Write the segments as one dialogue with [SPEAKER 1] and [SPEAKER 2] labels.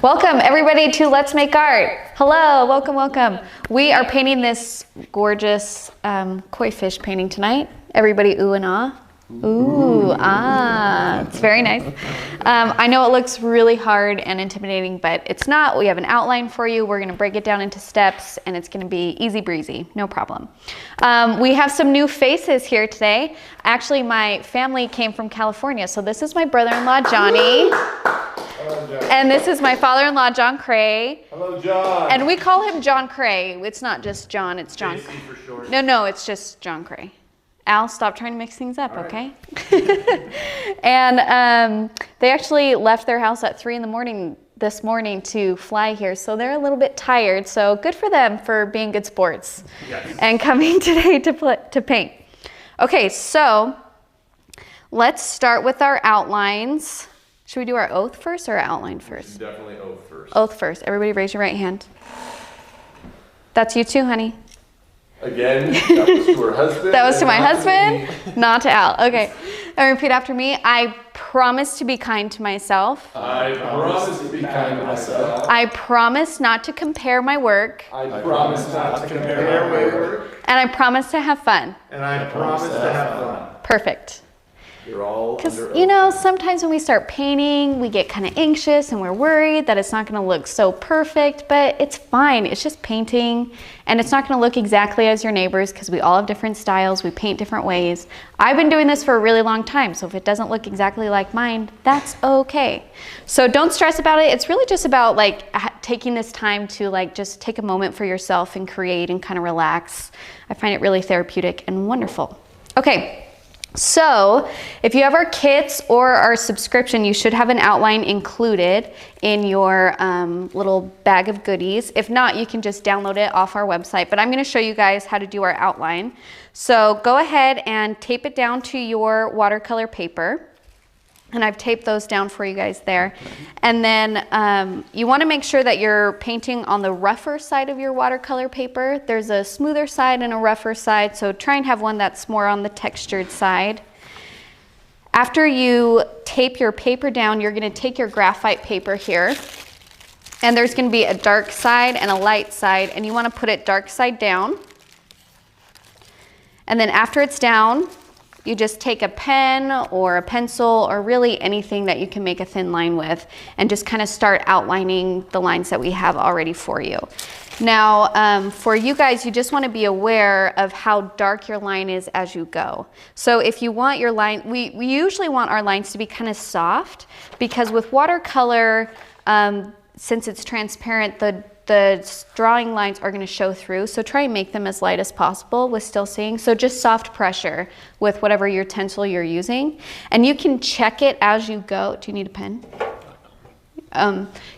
[SPEAKER 1] Welcome everybody to Let's Make Art. Hello, welcome. We are painting this gorgeous koi fish painting tonight. Everybody ooh and ah. Ooh, ah, it's very nice. I know it looks really hard and intimidating, but it's not. We have an outline for you. We're gonna break it down into steps and it's gonna be easy breezy, no problem. We have some new faces here today. Actually, my family came from California. So this is my brother-in-law, Johnny.
[SPEAKER 2] Hello, John.
[SPEAKER 1] And this is my father-in-law, John Cray.
[SPEAKER 2] Hello, John.
[SPEAKER 1] And we call him John Cray. It's not just John, it's John.
[SPEAKER 2] JC for short.
[SPEAKER 1] No, it's just John Cray. Al, stop trying to mix things up,
[SPEAKER 2] All
[SPEAKER 1] okay? And they actually left their house at 3 in the morning this morning to fly here, so they're a little bit tired. So good for them for being good sports.
[SPEAKER 2] Yes.
[SPEAKER 1] And coming today to paint. Okay, so let's start with our outlines. Should we do our oath first or our outline first?
[SPEAKER 2] Definitely oath first.
[SPEAKER 1] Oath first. Everybody raise your right hand. That's you too, honey.
[SPEAKER 2] Again, that was to her husband.
[SPEAKER 1] That was to my
[SPEAKER 2] not
[SPEAKER 1] husband,
[SPEAKER 2] me.
[SPEAKER 1] not to Al. Okay, and repeat after me. I promise to be kind to myself.
[SPEAKER 2] I promise to be kind to myself.
[SPEAKER 1] I promise not to compare my work.
[SPEAKER 2] I promise not to compare my work.
[SPEAKER 1] And I promise to have fun.
[SPEAKER 2] And I promise to have fun.
[SPEAKER 1] Perfect.
[SPEAKER 2] You're all
[SPEAKER 1] Because,
[SPEAKER 2] under
[SPEAKER 1] you know,
[SPEAKER 2] oath.
[SPEAKER 1] sometimes when we start painting, we get kind of anxious and we're worried that it's not going to look so perfect, but it's fine. It's just painting and it's not going to look exactly as your neighbors because we all have different styles. We paint different ways. I've been doing this for a really long time, so if it doesn't look exactly like mine, that's okay. So don't stress about it. It's really just about like taking this time to like just take a moment for yourself and create and kind of relax. I find it really therapeutic and wonderful. Okay. So if you have our kits or our subscription, you should have an outline included in your little bag of goodies. If not, you can just download it off our website, but I'm going to show you guys how to do our outline. So go ahead and tape it down to your watercolor paper. And I've taped those down for you guys there. And then you want to make sure that you're painting on the rougher side of your watercolor paper. There's a smoother side and a rougher side, so try and have one that's more on the textured side. After you tape your paper down, you're going to take your graphite paper here. And there's going to be a dark side and a light side, and you want to put it dark side down. And then after it's down, you just take a pen or a pencil or really anything that you can make a thin line with and just kind of start outlining the lines that we have already for you. Now, for you guys, you just want to be aware of how dark your line is as you go. So if you want your line, we usually want our lines to be kind of soft because with watercolor, since it's transparent, the drawing lines are going to show through, so try and make them as light as possible with still seeing. So just soft pressure with whatever your utensil you're using. And you can check it as you go. Do you need a pen?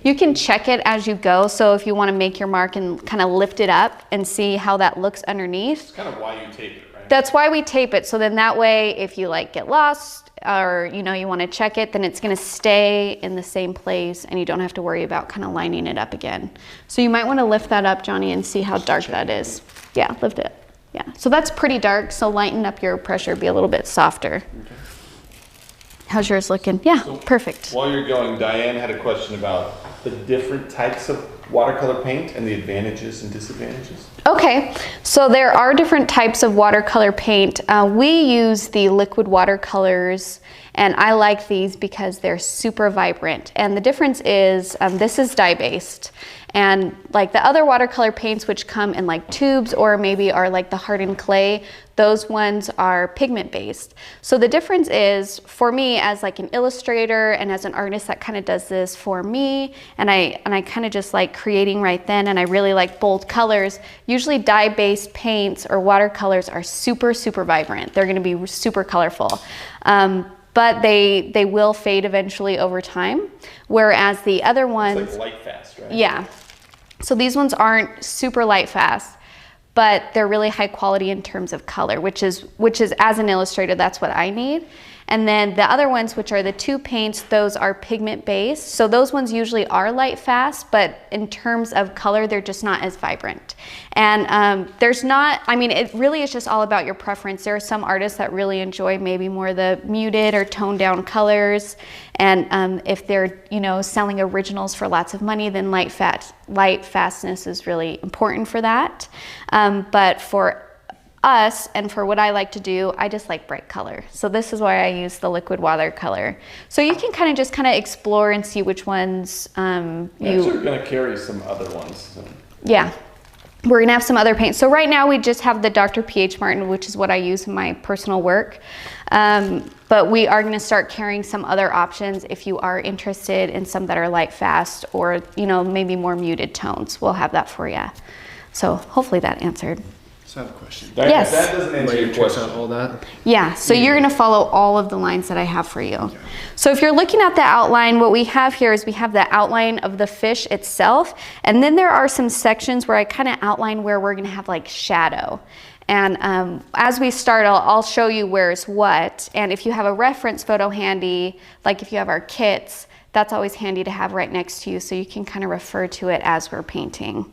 [SPEAKER 1] You can check it as you go, so if you want to make your mark and kind of lift it up and see how that looks underneath.
[SPEAKER 2] That's kind of why you tape it, right?
[SPEAKER 1] That's why we tape it, so then that way if you like get lost or you know you want to check it, then it's going to stay in the same place and you don't have to worry about kind of lining it up again. So you might want to lift that up, Johnny, and see how dark that is. Yeah, lift it. Yeah, so that's pretty dark, so lighten up your pressure, be a little bit softer. Okay. How's yours looking? Yeah, so perfect.
[SPEAKER 2] While you're going, Diane had a question about the different types of watercolor paint and the advantages and disadvantages.
[SPEAKER 1] Okay, so there are different types of watercolor paint. We use the liquid watercolors, and I like these because they're super vibrant. And the difference is this is dye-based. And like the other watercolor paints which come in like tubes or maybe are like the hardened clay, those ones are pigment based. So the difference is for me as like an illustrator and as an artist that kind of does this for me, and I kind of just like creating right then, and I really like bold colors. Usually dye based paints or watercolors are super, super vibrant. They're going to be super colorful. But they will fade eventually over time, whereas the other ones...
[SPEAKER 2] It's like light fast, right?
[SPEAKER 1] Yeah. So these ones aren't super light fast, but they're really high quality in terms of color, which is as an illustrator, that's what I need. And then the other ones, which are the 2 paints, those are pigment based. So those ones usually are light fast, but in terms of color, they're just not as vibrant. And there's not, I mean, it really is just all about your preference. There are some artists that really enjoy maybe more the muted or toned down colors. And if they're, you know, selling originals for lots of money, then light fastness is really important for that. But for us and for what I like to do, I just like bright color. So this is why I use the liquid watercolor. So you can kind of explore and see which ones
[SPEAKER 2] We're gonna carry some other ones. So.
[SPEAKER 1] Yeah, we're gonna have some other paints. So right now we just have the Dr. P.H. Martin, which is what I use in my personal work. But we are gonna start carrying some other options if you are interested in some that are light fast or, you know, maybe more muted tones. We'll have that for you. So hopefully that answered.
[SPEAKER 3] So I have a question.
[SPEAKER 1] Yes.
[SPEAKER 2] That doesn't answer your question.
[SPEAKER 3] All that?
[SPEAKER 1] Yeah, so you're gonna follow all of the lines that I have for you. Okay. So if you're looking at the outline, what we have here is we have the outline of the fish itself, and then there are some sections where I kind of outline where we're gonna have like shadow. And as we start, I'll show you where's what, and if you have a reference photo handy, like if you have our kits, that's always handy to have right next to you so you can kind of refer to it as we're painting.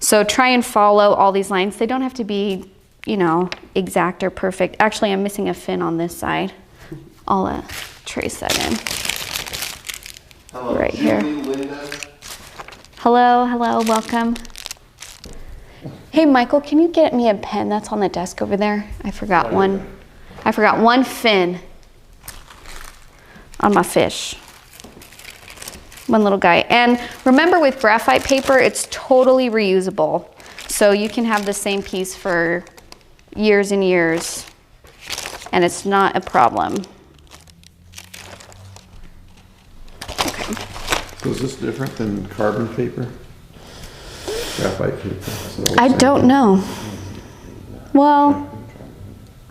[SPEAKER 1] So try and follow all these lines. They don't have to be, you know, exact or perfect. Actually, I'm missing a fin on this side. I'll trace that in.
[SPEAKER 3] Hello,
[SPEAKER 1] right here.
[SPEAKER 3] Linda.
[SPEAKER 1] Hello, welcome. Hey, Michael, can you get me a pen that's on the desk over there? I forgot one. I forgot one fin on my fish. One little guy. And remember, with graphite paper, it's totally reusable. So you can have the same piece for years and years, and it's not a problem. Okay.
[SPEAKER 4] So is this different than carbon paper? Graphite paper?
[SPEAKER 1] I don't know. Well,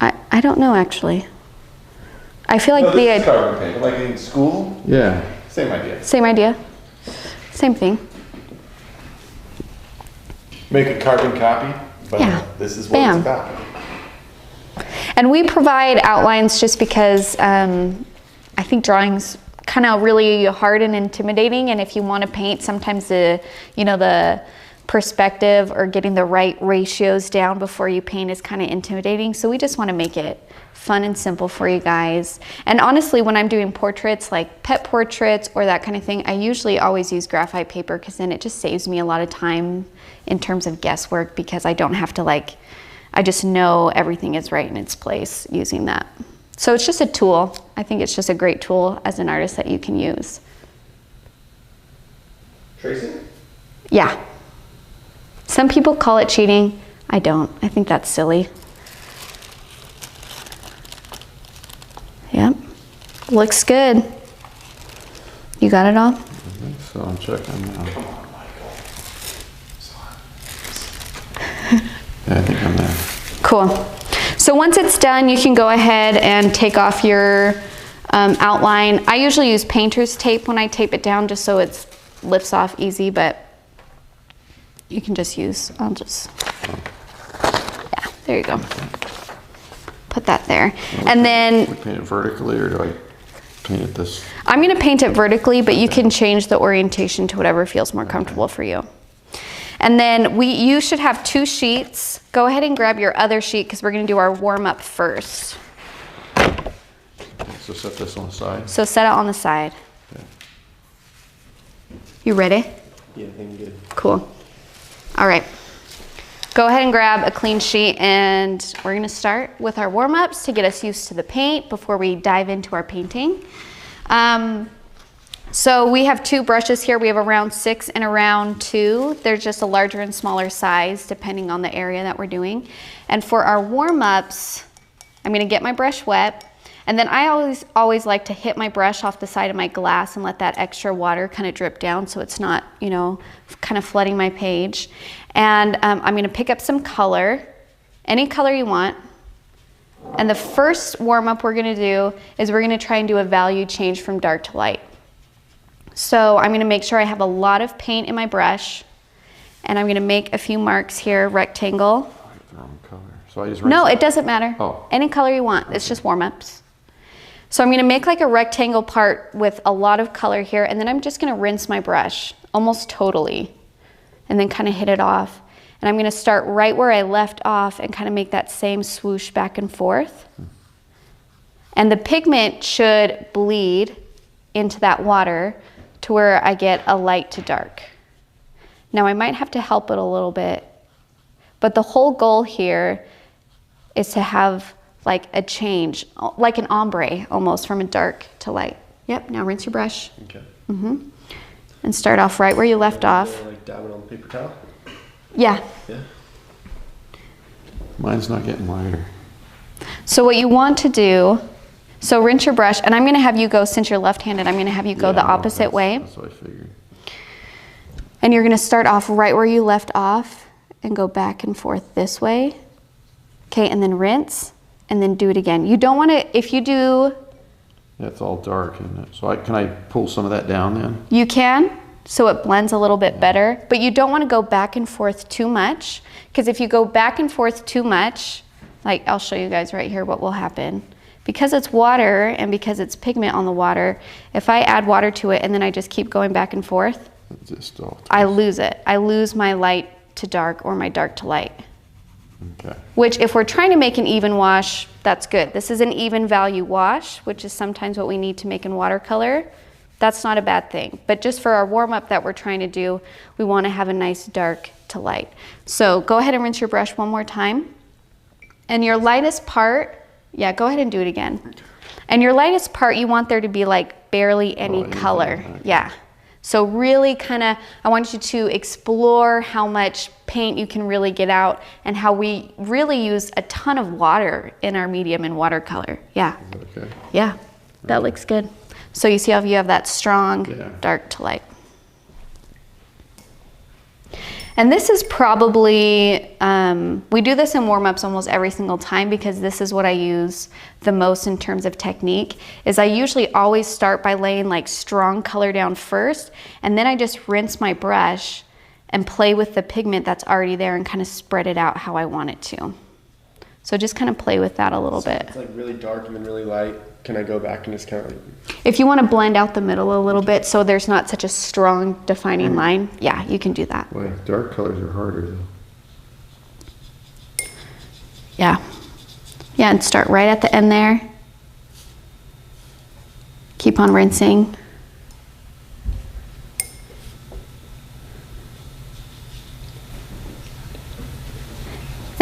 [SPEAKER 1] I don't know actually. I feel like
[SPEAKER 2] this is carbon paper, like in school?
[SPEAKER 4] Yeah.
[SPEAKER 2] Same idea.
[SPEAKER 1] Same idea. Same thing.
[SPEAKER 2] Make a carbon copy, but
[SPEAKER 1] Yeah.
[SPEAKER 2] this is what
[SPEAKER 1] Bam.
[SPEAKER 2] it's about.
[SPEAKER 1] And we provide outlines just because I think drawing's kind of really hard and intimidating, and if you want to paint, sometimes the perspective or getting the right ratios down before you paint is kind of intimidating. So we just want to make it fun and simple for you guys. And honestly, when I'm doing portraits, like pet portraits or that kind of thing, I usually always use graphite paper because then it just saves me a lot of time in terms of guesswork, because I don't have to I just know everything is right in its place using that. So it's just a tool. I think it's just a great tool as an artist that you can use.
[SPEAKER 2] Tracing?
[SPEAKER 1] Yeah. Some people call it cheating. I don't. I think that's silly. Yep. Looks good. You got it all?
[SPEAKER 4] I think so. I'm checking now.
[SPEAKER 2] Come on, Michael.
[SPEAKER 4] Yeah, I think I'm there.
[SPEAKER 1] Cool. So once it's done, you can go ahead and take off your outline. I usually use painter's tape when I tape it down just so it lifts off easy, but you can just use, yeah, there you go. Put that there. And then
[SPEAKER 4] We paint it vertically, or do I paint it this?
[SPEAKER 1] I'm gonna paint it vertically, but you can change the orientation to whatever feels more comfortable for you. And then you should have 2 sheets. Go ahead and grab your other sheet because we're gonna do our warm up first.
[SPEAKER 4] So set this on the side.
[SPEAKER 1] So set it on the side.
[SPEAKER 4] Okay.
[SPEAKER 1] You ready?
[SPEAKER 3] Yeah, I think good.
[SPEAKER 1] Cool. All right. Go ahead and grab a clean sheet, and we're gonna start with our warm-ups to get us used to the paint before we dive into our painting. So we have 2 brushes here. We have a round 6 and a round 2. They're just a larger and smaller size depending on the area that we're doing. And for our warm-ups, I'm gonna get my brush wet, and then I always like to hit my brush off the side of my glass and let that extra water kind of drip down so it's not, kind of flooding my page. And I'm gonna pick up some color, any color you want. And the first warm-up we're gonna do is we're gonna try and do a value change from dark to light. So I'm gonna make sure I have a lot of paint in my brush, and I'm gonna make a few marks here, rectangle.
[SPEAKER 4] I picked the wrong color. So I just
[SPEAKER 1] No, it doesn't matter.
[SPEAKER 4] Oh.
[SPEAKER 1] Any color you want, it's just warm-ups. So I'm gonna make like a rectangle part with a lot of color here, and then I'm just gonna rinse my brush almost totally, and then kind of hit it off. And I'm gonna start right where I left off and kind of make that same swoosh back and forth. And the pigment should bleed into that water to where I get a light to dark. Now I might have to help it a little bit, but the whole goal here is to have like a change, like an ombre almost, from a dark to light. Yep, now rinse your brush.
[SPEAKER 3] Okay.
[SPEAKER 1] And start off right where you left off.
[SPEAKER 3] Like dab it on the paper towel?
[SPEAKER 1] Yeah.
[SPEAKER 3] Yeah.
[SPEAKER 4] Mine's not getting wider.
[SPEAKER 1] So what you want to do, so rinse your brush, and I'm gonna have you go, since you're left-handed, I'm gonna have you go
[SPEAKER 4] Yeah,
[SPEAKER 1] the
[SPEAKER 4] well,
[SPEAKER 1] opposite way.
[SPEAKER 4] That's what I figured.
[SPEAKER 1] And you're gonna start off right where you left off and go back and forth this way. Okay, and then rinse, and then do it again. You don't wanna, if you do,
[SPEAKER 4] Yeah, it's all dark, isn't it? So can I pull some of that down then?
[SPEAKER 1] you can, so it blends a little bit better, but you don't wanna go back and forth too much, because if you go back and forth too much, like I'll show you guys right here what will happen. Because it's water and because it's pigment on the water, if I add water to it and then I just keep going back and forth,
[SPEAKER 4] It's just all.
[SPEAKER 1] I lose it. I lose my light to dark or my dark to light.
[SPEAKER 4] Okay.
[SPEAKER 1] Which, if we're trying to make an even wash, that's good. This is an even value wash, which is sometimes what we need to make in watercolor. That's not a bad thing. But just for our warm-up that we're trying to do, we want to have a nice dark to light. So go ahead and rinse your brush one more time. And your lightest part, yeah, go ahead and do it again. And your lightest part, you want there to be like barely any color.
[SPEAKER 4] Okay.
[SPEAKER 1] Yeah. So really kind of, I want you to explore how much paint you can really get out and how we really use a ton of water in our medium in watercolor. Yeah.
[SPEAKER 4] Okay.
[SPEAKER 1] Yeah, that looks good. So you see how you have that strong
[SPEAKER 4] Yeah.
[SPEAKER 1] dark to light. And this is probably, we do this in warm-ups almost every single time because this is what I use the most in terms of technique, is I usually always start by laying like strong color down first, and then I just rinse my brush and play with the pigment that's already there and kind of spread it out how I want it to. So just kind of play with that a little bit.
[SPEAKER 3] It's like really dark and then really light. Can I go back and just kind of like...
[SPEAKER 1] If you want to blend out the middle a little bit so there's not such a strong defining line, yeah, you can do that.
[SPEAKER 4] Boy, dark colors are harder though.
[SPEAKER 1] Yeah. Yeah, and start right at the end there. Keep on rinsing.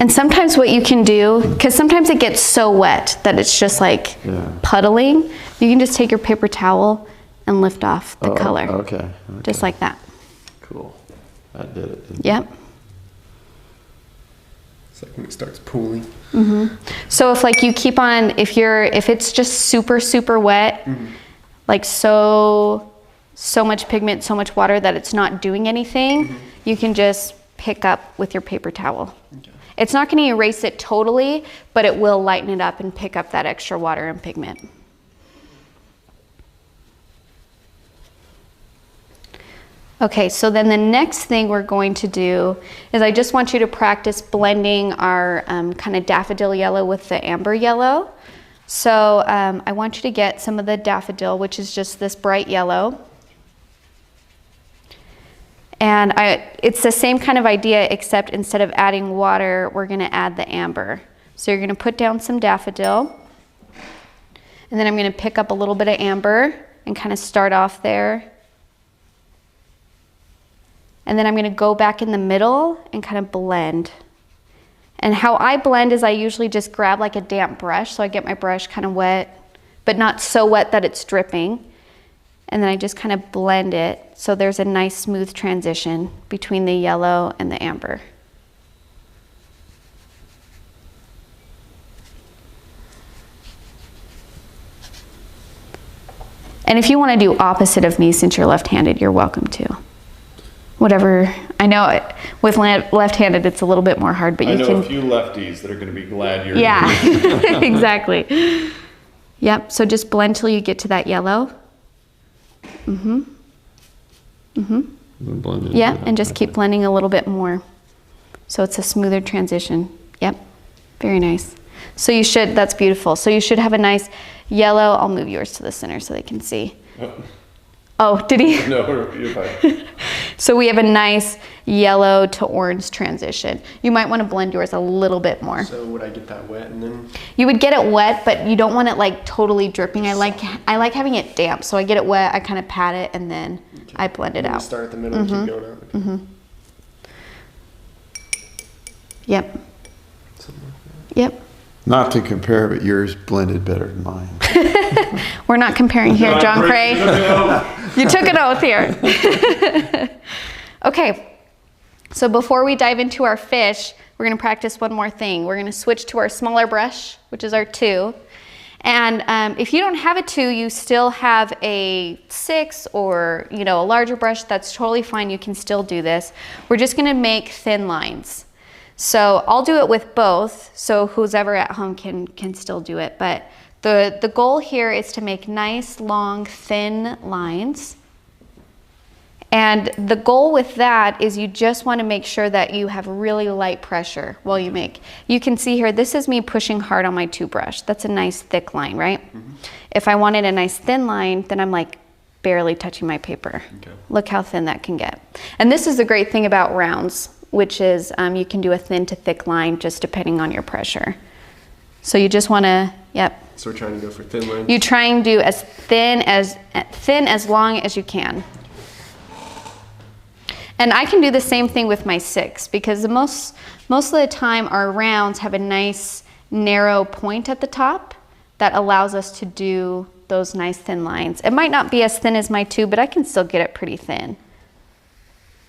[SPEAKER 1] And sometimes what you can do, because sometimes it gets so wet that it's just like puddling, you can just take your paper towel and lift off the color.
[SPEAKER 4] Okay.
[SPEAKER 1] Just like that.
[SPEAKER 4] Cool. That did it.
[SPEAKER 1] Yep.
[SPEAKER 3] It's like when it starts pooling.
[SPEAKER 1] So if like you keep on, if it's just super, super wet, like so much pigment, so much water that it's not doing anything, you can just pick up with your paper towel.
[SPEAKER 3] Okay.
[SPEAKER 1] It's not going to erase it totally, but it will lighten it up and pick up that extra water and pigment. Okay, so then the next thing we're going to do is I just want you to practice blending our kind of daffodil yellow with the amber yellow. So I want you to get some of the daffodil, which is just this bright yellow. And it's the same kind of idea, except instead of adding water, we're gonna add the amber. So you're gonna put down some daffodil, and then I'm gonna pick up a little bit of amber and kind of start off there. And then I'm gonna go back in the middle and kind of blend. And how I blend is I usually just grab like a damp brush, so I get my brush kind of wet, but not so wet that it's dripping. And then I just kind of blend it so there's a nice smooth transition between the yellow and the amber. And if you want to do opposite of me since you're left-handed, you're welcome to. Whatever, I know with left-handed it's a little bit more hard, but you can.
[SPEAKER 2] I know a few lefties that are going to be glad you're
[SPEAKER 1] Yeah,
[SPEAKER 2] here.
[SPEAKER 1] exactly. Yep, so just blend till you get to that yellow. Yeah, and just keep blending a little bit more. So it's a smoother transition. Yep, very nice. So you should, that's beautiful. So you should have a nice Yellow, I'll move yours to the center so they can see. Oh, did he?
[SPEAKER 3] No, you're fine.
[SPEAKER 1] So we have a nice yellow to orange transition. You might want to blend yours a little bit more.
[SPEAKER 3] So would I get that wet and then?
[SPEAKER 1] You would get it wet, but you don't want it like totally dripping. I like having it damp, so I get it wet, I kind of pat it, and then I blend it out.
[SPEAKER 3] Start at the middle and keep going out. Okay.
[SPEAKER 1] Yep. Yep.
[SPEAKER 4] Not to compare, but yours blended better than mine.
[SPEAKER 1] We're not comparing here, John Cray. You took an oath here. Okay, so before we dive into our fish, we're gonna practice one more thing. We're gonna switch to our smaller brush, which is our 2. And if you don't have a 2, you still have a 6 or a larger brush, that's totally fine. You can still do this. We're just gonna make thin lines. So I'll do it with both, so who's ever at home can still do it. But the goal here is to make nice, long, thin lines. And the goal with that is you just want to make sure that you have really light pressure while you make. You can see here, this is me pushing hard on my 2 brush. That's a nice thick line, right? If I wanted a nice thin line, then I'm like barely touching my paper. Okay. Look how thin that can get. And this is the great thing about rounds, which is you can do a thin to thick line just depending on your pressure. So you just want to, yep.
[SPEAKER 3] So we're trying to go for thin lines? You
[SPEAKER 1] try and do as thin as long as you can. And I can do the same thing with my 6 because most of the time our rounds have a nice narrow point at the top that allows us to do those nice thin lines. It might not be as thin as my 2, but I can still get it pretty thin.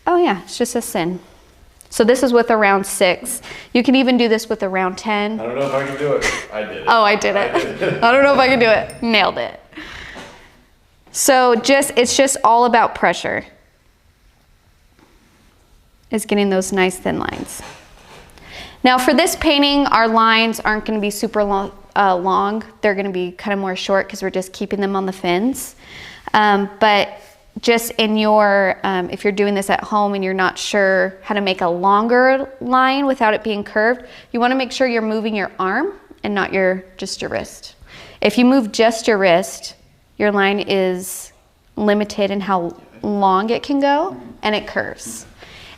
[SPEAKER 1] Oh yeah, it's just as thin. So this is with a round 6. You can even do this with a round 10.
[SPEAKER 2] I don't know if I can do it. I did it.
[SPEAKER 1] Oh, I did it. I don't know if I can do it. Nailed it. So it's just all about pressure. Is getting those nice thin lines. Now for this painting, our lines aren't going to be super long. They're going to be kind of more short because we're just keeping them on the fins. But just in your, if you're doing this at home and you're not sure how to make a longer line without it being curved, you want to make sure you're moving your arm and not just your wrist. If you move just your wrist, your line is limited in how long it can go and it curves.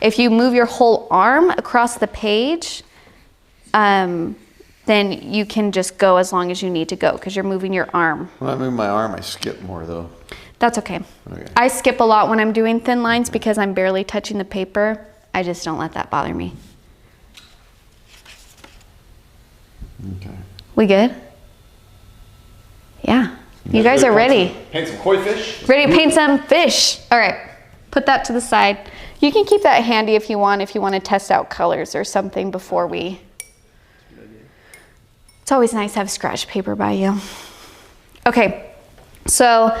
[SPEAKER 1] If you move your whole arm across the page, then you can just go as long as you need to go because you're moving your arm.
[SPEAKER 4] When I move my arm, I skip more though.
[SPEAKER 1] That's okay. I skip a lot when I'm doing thin lines because I'm barely touching the paper. I just don't let that bother me.
[SPEAKER 4] Okay.
[SPEAKER 1] We good? Yeah. You guys are ready.
[SPEAKER 2] Paint some koi fish.
[SPEAKER 1] Ready to paint some fish. All right. Put that to the side. You can keep that handy if you want to test out colors or something before we. It's always nice to have scratch paper by you. Okay, so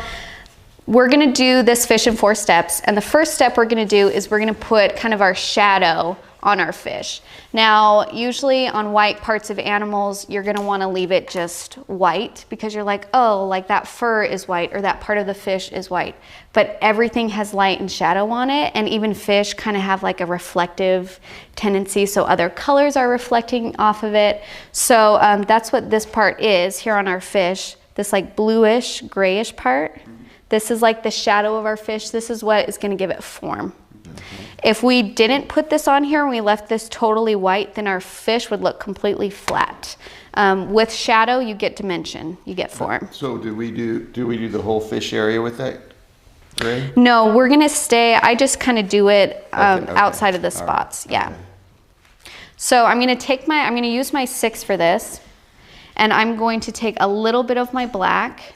[SPEAKER 1] we're gonna do this fish in 4 steps. And the first step we're gonna do is we're gonna put kind of our shadow on our fish. Now, usually on white parts of animals, you're gonna wanna leave it just white because you're like, oh, like that fur is white or that part of the fish is white. But everything has light and shadow on it, and even fish kind of have like a reflective tendency, so other colors are reflecting off of it. So that's what this part is here on our fish, this like bluish, grayish part. This is like the shadow of our fish. This is what is gonna give it form. If we didn't put this on here and we left this totally white, then our fish would look completely flat. With shadow, you get dimension, you get form.
[SPEAKER 4] So do we do the whole fish area with that gray?
[SPEAKER 1] No, we're gonna stay, I just kind of do it
[SPEAKER 4] Okay.
[SPEAKER 1] outside of the spots, yeah. Okay. So I'm gonna use my 6 for this, and I'm going to take a little bit of my black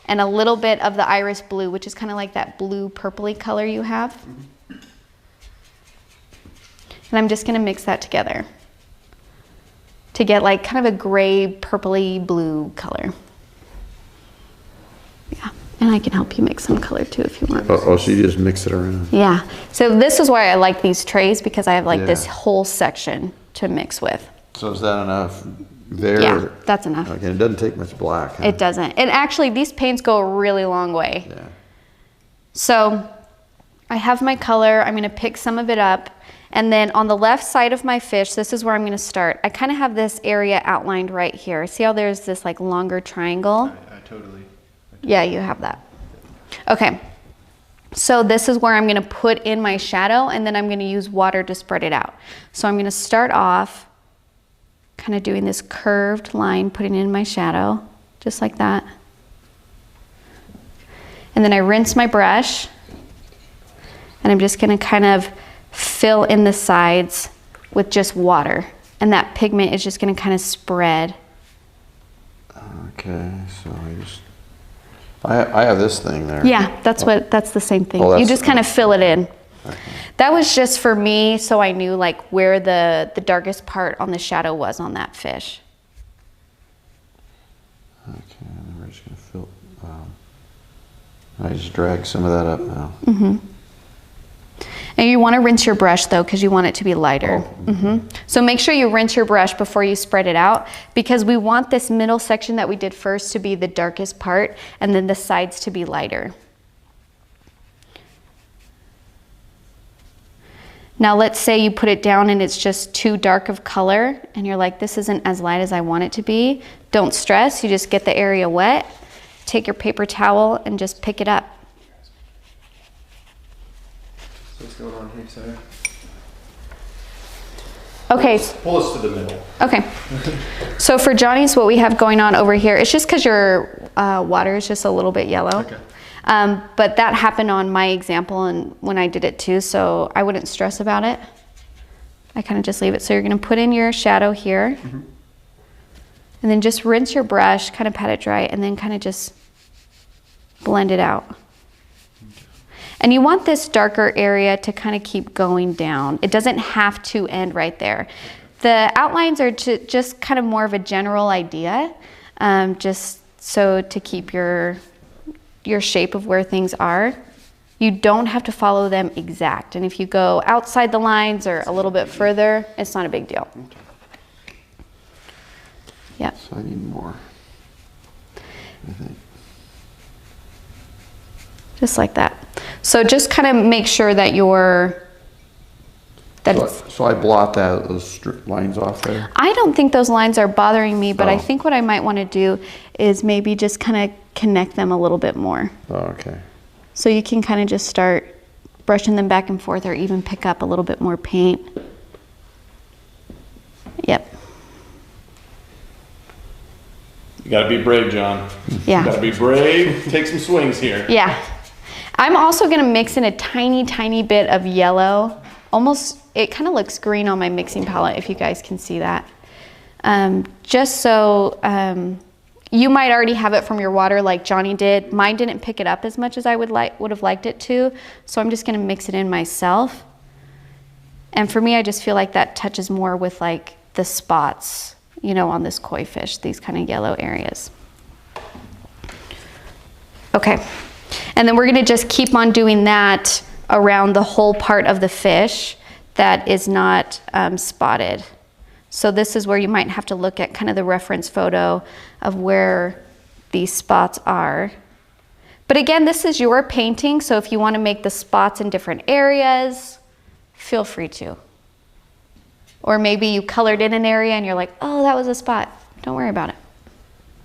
[SPEAKER 1] and a little bit of the iris blue, which is kind of like that blue purpley color you have. And I'm just gonna mix that together to get like kind of a gray, purpley blue color. Yeah, and I can help you mix some color too if you want.
[SPEAKER 4] Oh, so you just mix it around?
[SPEAKER 1] Yeah, so this is why I like these trays because I have like this whole section to mix with.
[SPEAKER 4] So is that enough there?
[SPEAKER 1] Yeah, that's enough.
[SPEAKER 4] Okay, it doesn't take much black, huh?
[SPEAKER 1] It doesn't. And actually, these paints go a really long way.
[SPEAKER 4] Yeah.
[SPEAKER 1] So I have my color. I'm gonna pick some of it up. And then on the left side of my fish, this is where I'm gonna start. I kind of have this area outlined right here. See how there's this like longer triangle?
[SPEAKER 3] I totally.
[SPEAKER 1] Yeah, you have that. Okay. So this is where I'm going to put in my shadow, and then I'm going to use water to spread it out. So I'm going to start off kind of doing this curved line, putting in my shadow, just like that. And then I rinse my brush, and I'm just going to kind of fill in the sides with just water. And that pigment is just going to kind of spread.
[SPEAKER 4] Okay, so I have this thing there.
[SPEAKER 1] Yeah, that's the same thing.
[SPEAKER 4] Oh,
[SPEAKER 1] You just kind of fill it in.
[SPEAKER 4] Okay.
[SPEAKER 1] That was just for me, so I knew like where the darkest part on the shadow was on that fish.
[SPEAKER 4] Okay, and we're just gonna fill. I just drag some of that up now.
[SPEAKER 1] And you want to rinse your brush though, because you want it to be lighter. So make sure you rinse your brush before you spread it out, because we want this middle section that we did first to be the darkest part, and then the sides to be lighter. Now let's say you put it down and it's just too dark of color, and you're like, this isn't as light as I want it to be. Don't stress, you just get the area wet, take your paper towel and just pick it up.
[SPEAKER 3] So what's going on here, Sarah?
[SPEAKER 1] Okay.
[SPEAKER 2] Pull us to the middle.
[SPEAKER 1] Okay. So for Johnny's, what we have going on over here, it's just because your water is just a little bit yellow.
[SPEAKER 3] Okay.
[SPEAKER 1] But that happened on my example and when I did it too, so I wouldn't stress about it. I kind of just leave it. So you're going to put in your shadow here, and then just rinse your brush, kind of pat it dry, and then kind of just blend it out. And you want this darker area to kind of keep going down. It doesn't have to end right there. The outlines are just kind of more of a general idea, just so to keep your shape of where things are. You don't have to follow them exact. And if you go outside the lines or a little bit further, it's not a big deal. Yep.
[SPEAKER 4] So I need more, I think.
[SPEAKER 1] Just like that. So just kind of make sure that
[SPEAKER 4] So I blot those lines off there?
[SPEAKER 1] I don't think those lines are bothering me, but I
[SPEAKER 4] Oh.
[SPEAKER 1] think what I might want to do is maybe just kind of connect them a little bit more.
[SPEAKER 4] Oh, okay.
[SPEAKER 1] So you can kind of just start brushing them back and forth, or even pick up a little bit more paint. Yep.
[SPEAKER 2] You gotta be brave, John.
[SPEAKER 1] Yeah.
[SPEAKER 2] You gotta be brave. Take some swings here.
[SPEAKER 1] Yeah. I'm also going to mix in a tiny, tiny bit of yellow. Almost, it kind of looks green on my mixing palette, if you guys can see that. Just so, you might already have it from your water like Johnny did. Mine didn't pick it up as much as I would have liked it to. So I'm just going to mix it in myself. And for me, I just feel like that touches more with like the spots, you know, on this koi fish, these kind of yellow areas. Okay. And then we're going to just keep on doing that around the whole part of the fish that is not spotted. So this is where you might have to look at kind of the reference photo of where these spots are. But again, this is your painting, so if you want to make the spots in different areas, feel free to. Or maybe you colored in an area and you're like, oh, that was a spot. Don't worry about it.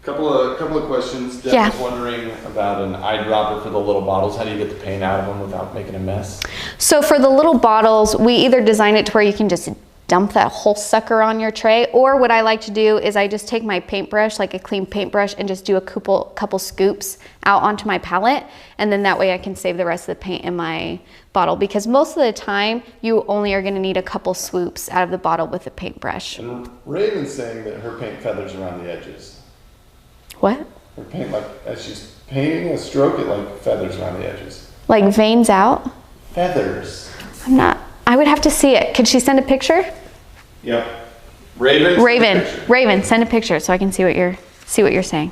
[SPEAKER 2] Couple of questions. Deb
[SPEAKER 1] Yeah.
[SPEAKER 2] was wondering about an eyedropper for the little bottles. How do you get the paint out of them without making a mess?
[SPEAKER 1] So for the little bottles, we either design it to where you can just dump that whole sucker on your tray, or what I like to do is I just take my paintbrush, like a clean paintbrush, and just do a couple scoops out onto my palette, and then that way I can save the rest of the paint in my bottle, because most of the time you only are going to need a couple swoops out of the bottle with a paintbrush.
[SPEAKER 2] And Raven's saying that her paint feathers around the edges.
[SPEAKER 1] What?
[SPEAKER 2] Her paint, like, as she's painting a stroke, it like feathers around the edges.
[SPEAKER 1] Like veins out?
[SPEAKER 2] Feathers.
[SPEAKER 1] I would have to see it. Could she send a picture?
[SPEAKER 2] Yep.
[SPEAKER 1] Raven, send a picture so I can see what you're saying.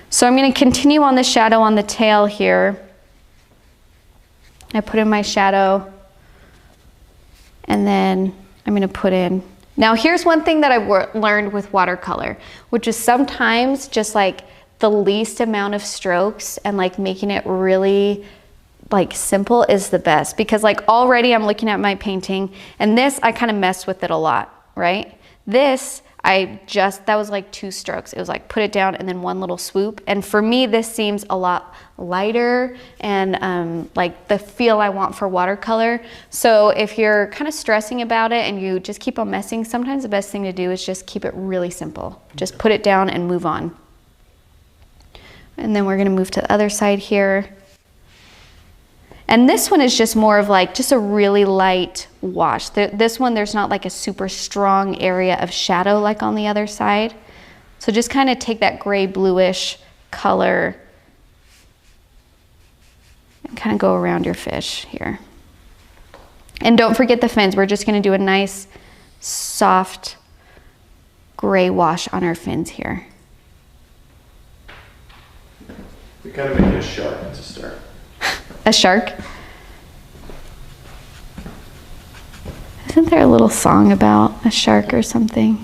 [SPEAKER 1] So I'm going to continue on the shadow on the tail here. I put in my shadow, and then I'm going to put in. Now here's one thing that I've learned with watercolor, which is sometimes just like the least amount of strokes and like making it really like simple is the best, because like already I'm looking at my painting, and this I kind of messed with it a lot, right? This that was like 2 strokes. It was like put it down and then 1 little swoop. And for me, this seems a lot lighter and like the feel I want for watercolor. So if you're kind of stressing about it and you just keep on messing, sometimes the best thing to do is just keep it really simple. Just put it down and move on. And then we're gonna move to the other side here. And this one is just more of like just a really light wash. This one, there's not like a super strong area of shadow like on the other side. So just kind of take that gray bluish color and kind of go around your fish here. And don't forget the fins. We're just going to do a nice soft gray wash on our fins here.
[SPEAKER 2] We kind of make it a shark to start.
[SPEAKER 1] A shark? Isn't there a little song about a shark or something?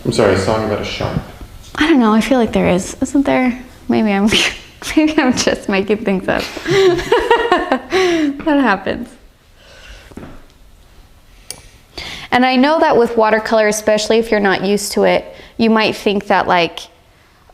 [SPEAKER 2] I'm sorry, a song about a shark.
[SPEAKER 1] I don't know, I feel like there is. Isn't there? Maybe I'm just making things up. That happens. And I know that with watercolor, especially if you're not used to it, you might think that like,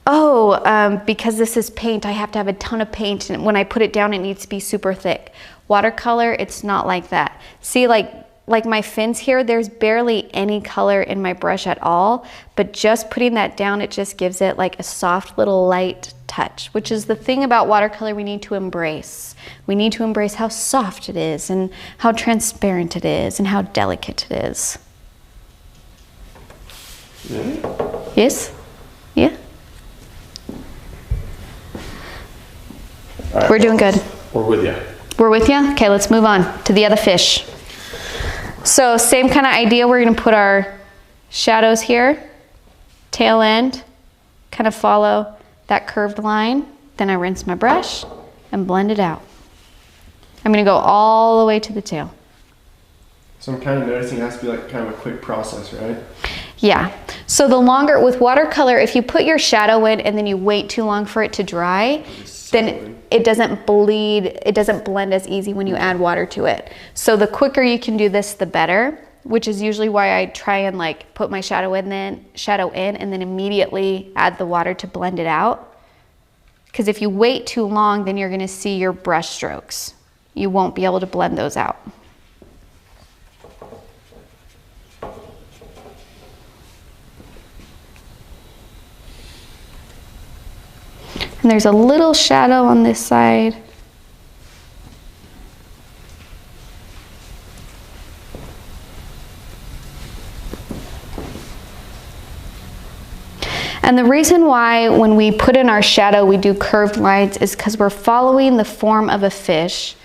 [SPEAKER 1] oh, because this is paint, I have to have a ton of paint, and when I put it down, it needs to be super thick. Watercolor, it's not like that. See, like my fins here, there's barely any color in my brush at all, but just putting that down, it just gives it like a soft little light touch, which is the thing about watercolor we need to embrace. We need to embrace how soft it is and how transparent it is and how delicate it is.
[SPEAKER 2] Really?
[SPEAKER 1] Yes? Yeah?
[SPEAKER 2] All right,
[SPEAKER 1] We're doing good.
[SPEAKER 2] We're with you.
[SPEAKER 1] We're with you? Okay, let's move on to the other fish. So same kind of idea, we're gonna put our shadows here, tail end, kind of follow that curved line. Then I rinse my brush and blend it out. I'm gonna go all the way to the tail.
[SPEAKER 3] So I'm kind of noticing it has to be like kind of a quick process, right?
[SPEAKER 1] Yeah, so the longer, with watercolor, if you put your shadow in and then you wait too long for it to dry, then it doesn't bleed, it doesn't blend as easy when you add water to it. So the quicker you can do this, the better, which is usually why I try and like put my shadow in and then immediately add the water to blend it out. Because if you wait too long, then you're gonna see your brush strokes. You won't be able to blend those out. And there's a little shadow on this side. And the reason why when we put in our shadow we do curved lines is because we're following the form of a fish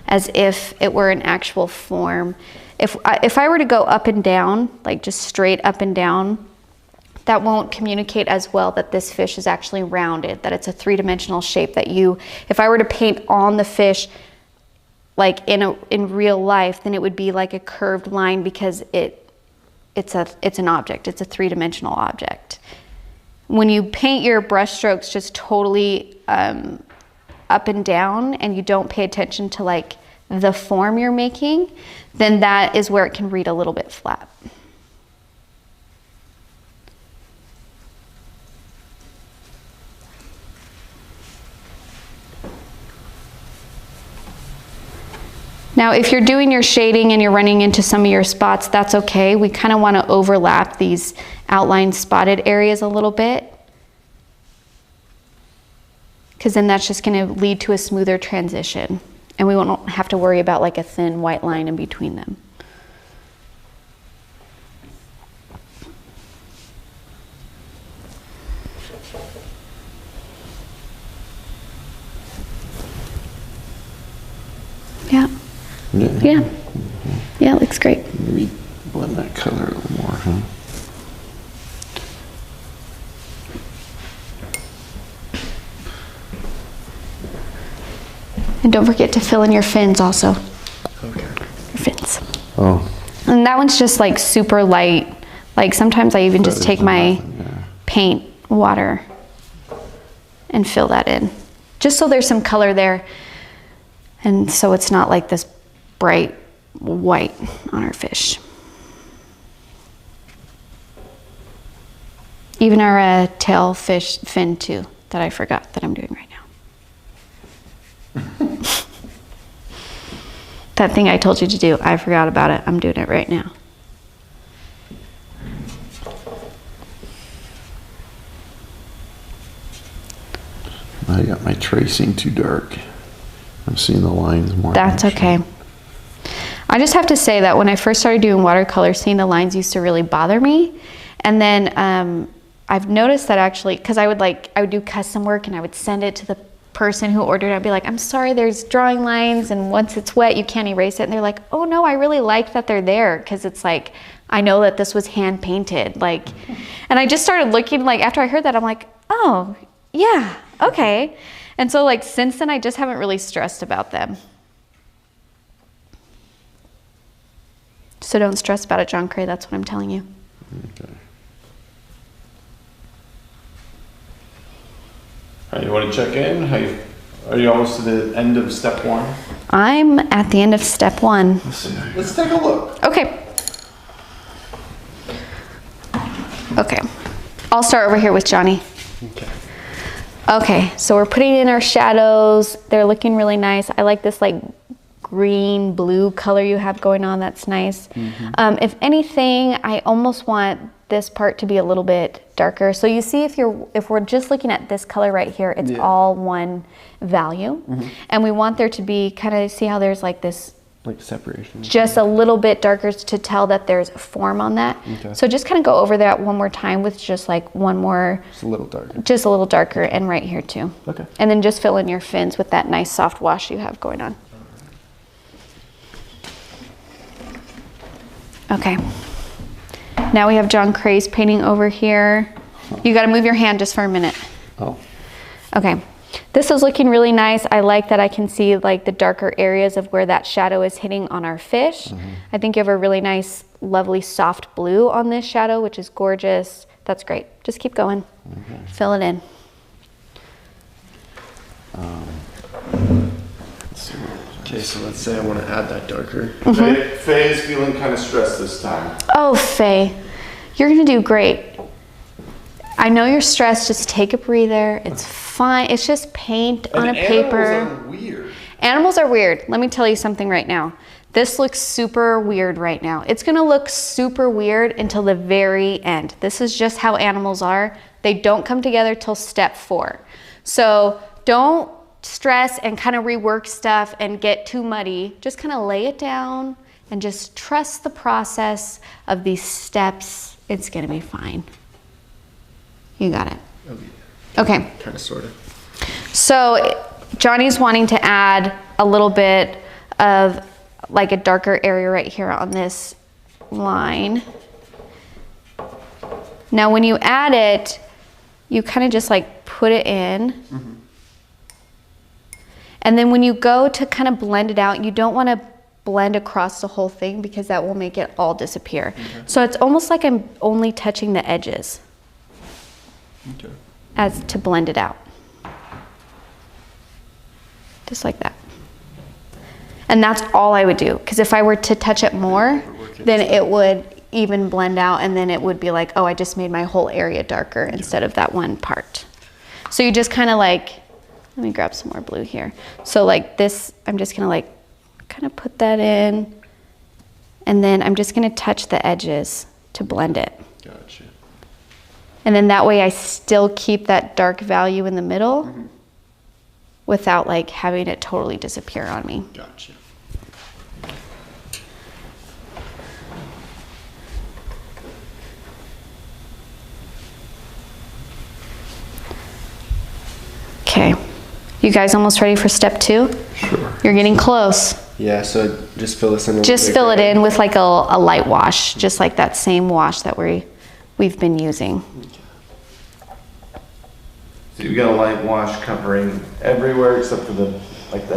[SPEAKER 1] as if it were an actual form. If I were to go up and down, like just straight up and down, that won't communicate as well that this fish is actually rounded, that it's a three-dimensional shape that if I were to paint on the fish like in real life, then it would be like a curved line because it's an object, it's a three-dimensional object. When you paint your brush strokes just totally up and down and you don't pay attention to like the form you're making, then that is where it can read a little bit flat. Now, if you're doing your shading and you're running into some of your spots, that's okay. We kind of want to overlap these outline spotted areas a little bit, because then that's just going to lead to a smoother transition and we won't have to worry about like a thin white line in between them. Yeah. Yeah. Yeah, it looks great.
[SPEAKER 4] Maybe blend that color a little more, huh?
[SPEAKER 1] And don't forget to fill in your fins also.
[SPEAKER 3] Okay.
[SPEAKER 1] Your fins.
[SPEAKER 4] Oh.
[SPEAKER 1] And that one's just like super light Like sometimes I even just
[SPEAKER 4] Better
[SPEAKER 1] take
[SPEAKER 4] than
[SPEAKER 1] my
[SPEAKER 4] nothing, yeah.
[SPEAKER 1] paint water and fill that in. Just so there's some color there. And so it's not like this bright white on our fish. Even our tail fish fin too, that I forgot that I'm doing right now. That thing I told you to do, I forgot about it. I'm doing it right now.
[SPEAKER 4] I got my tracing too dark. I'm seeing the lines more.
[SPEAKER 1] That's okay. I just have to say that when I first started doing watercolor, seeing the lines used to really bother me. And then I've noticed that actually, because I would do custom work and I would send it to the person who ordered it. I'd be like, I'm sorry, there's drawing lines, and once it's wet, you can't erase it. And they're like, oh no, I really like that they're there, because it's like, I know that this was hand painted. Like, and I just started looking, like, after I heard that, I'm like, oh, yeah, okay. And so like, since then, I just haven't really stressed about them. So don't stress about it, John Cray, that's what I'm telling you.
[SPEAKER 4] Okay.
[SPEAKER 2] All right, you want to check in? Are you almost to the end of step 1?
[SPEAKER 1] I'm at the end of step 1.
[SPEAKER 2] Let's take a look.
[SPEAKER 1] Okay. Okay. I'll start over here with Johnny.
[SPEAKER 3] Okay.
[SPEAKER 1] Okay, so we're putting in our shadows. They're looking really nice. I like this like green blue color you have going on. That's nice. If anything, I almost want this part to be a little bit darker. So you see, if we're just looking at this color right here, it's all one value. And we want there to be kind of, see how there's like this,
[SPEAKER 3] Like separation.
[SPEAKER 1] just a little bit darker to tell that there's form on that.
[SPEAKER 3] Okay.
[SPEAKER 1] So just kind of go over that one more time with just like one more,
[SPEAKER 3] Just a little darker.
[SPEAKER 1] just a little darker, and right here too.
[SPEAKER 3] Okay.
[SPEAKER 1] And then just fill in your fins with that nice soft wash you have going on. Okay. Now we have John Cray's painting over here. You got to move your hand just for a minute.
[SPEAKER 4] Oh.
[SPEAKER 1] Okay. This is looking really nice. I like that I can see like the darker areas of where that shadow is hitting on our fish. I think you have a really nice, lovely soft blue on this shadow, which is gorgeous. That's great. Just keep going. Fill it in.
[SPEAKER 3] Okay, so let's say I want to add that darker.
[SPEAKER 2] Faye is feeling kind of stressed this time.
[SPEAKER 1] Oh, Faye, you're gonna do great. I know you're stressed. Just take a breather. It's fine. It's just paint on a paper.
[SPEAKER 2] Animals are weird.
[SPEAKER 1] Animals are weird. Let me tell you something right now. This looks super weird right now. It's gonna look super weird until the very end. This is just how animals are. They don't come together till step 4. So don't stress and kind of rework stuff and get too muddy. Just kind of lay it down and just trust the process of these steps. It's gonna be fine. You got it. Okay.
[SPEAKER 3] Kind of, sort of.
[SPEAKER 1] So Johnny's wanting to add a little bit of like a darker area right here on this line. Now when you add it, you kind of just like put it in. And then when you go to kind of blend it out, you don't want to blend across the whole thing because that will make it all disappear. So it's almost like I'm only touching the edges as to blend it out. Just like that. And that's all I would do, because if I were to touch it more, then it would even blend out, and then it would be like, oh, I just made my whole area darker instead of that one part. So you just kind of like, let me grab some more blue here. So like this, I'm just gonna like kind of put that in, and then I'm just gonna touch the edges to blend it.
[SPEAKER 3] Gotcha.
[SPEAKER 1] And then that way I still keep that dark value in the middle without like having it totally disappear on me.
[SPEAKER 3] Gotcha.
[SPEAKER 1] Okay. You guys almost ready for step 2?
[SPEAKER 4] Sure.
[SPEAKER 1] You're getting close.
[SPEAKER 3] Yeah, so just fill this in a little
[SPEAKER 1] Just
[SPEAKER 3] bit,
[SPEAKER 1] fill it
[SPEAKER 3] right?
[SPEAKER 1] in with like a light wash, just like that same wash that we've been using.
[SPEAKER 2] So you got a light wash covering everywhere except for the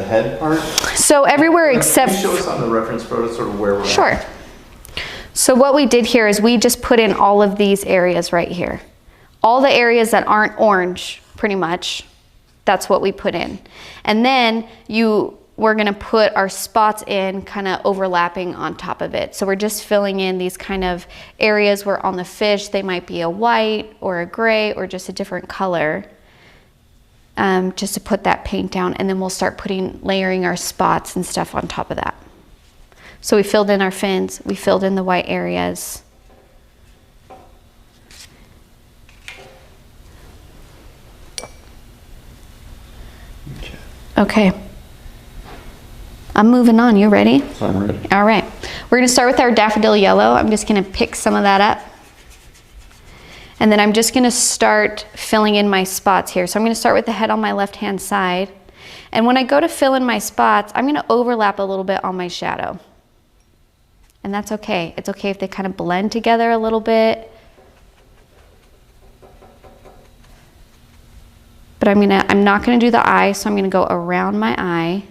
[SPEAKER 2] head part.
[SPEAKER 1] So everywhere except
[SPEAKER 2] Can you show us on the reference photo sort of where we're
[SPEAKER 1] Sure.
[SPEAKER 2] at?
[SPEAKER 1] So what we did here is we just put in all of these areas right here. All the areas that aren't orange, pretty much, that's what we put in. And then we're gonna put our spots in kind of overlapping on top of it. So we're just filling in these kind of areas where on the fish, they might be a white or a gray or just a different color, just to put that paint down. And then we'll start layering our spots and stuff on top of that. So we filled in our fins, we filled in the white areas. Okay. I'm moving on. You ready?
[SPEAKER 4] I'm ready.
[SPEAKER 1] All right. We're going to start with our daffodil yellow. I'm just going to pick some of that up. And then I'm just going to start filling in my spots here. So I'm going to start with the head on my left-hand side. And when I go to fill in my spots, I'm going to overlap a little bit on my shadow. And that's okay. It's okay if they kind of blend together a little bit. But I'm not going to do the eye, so I'm going to go around my eye.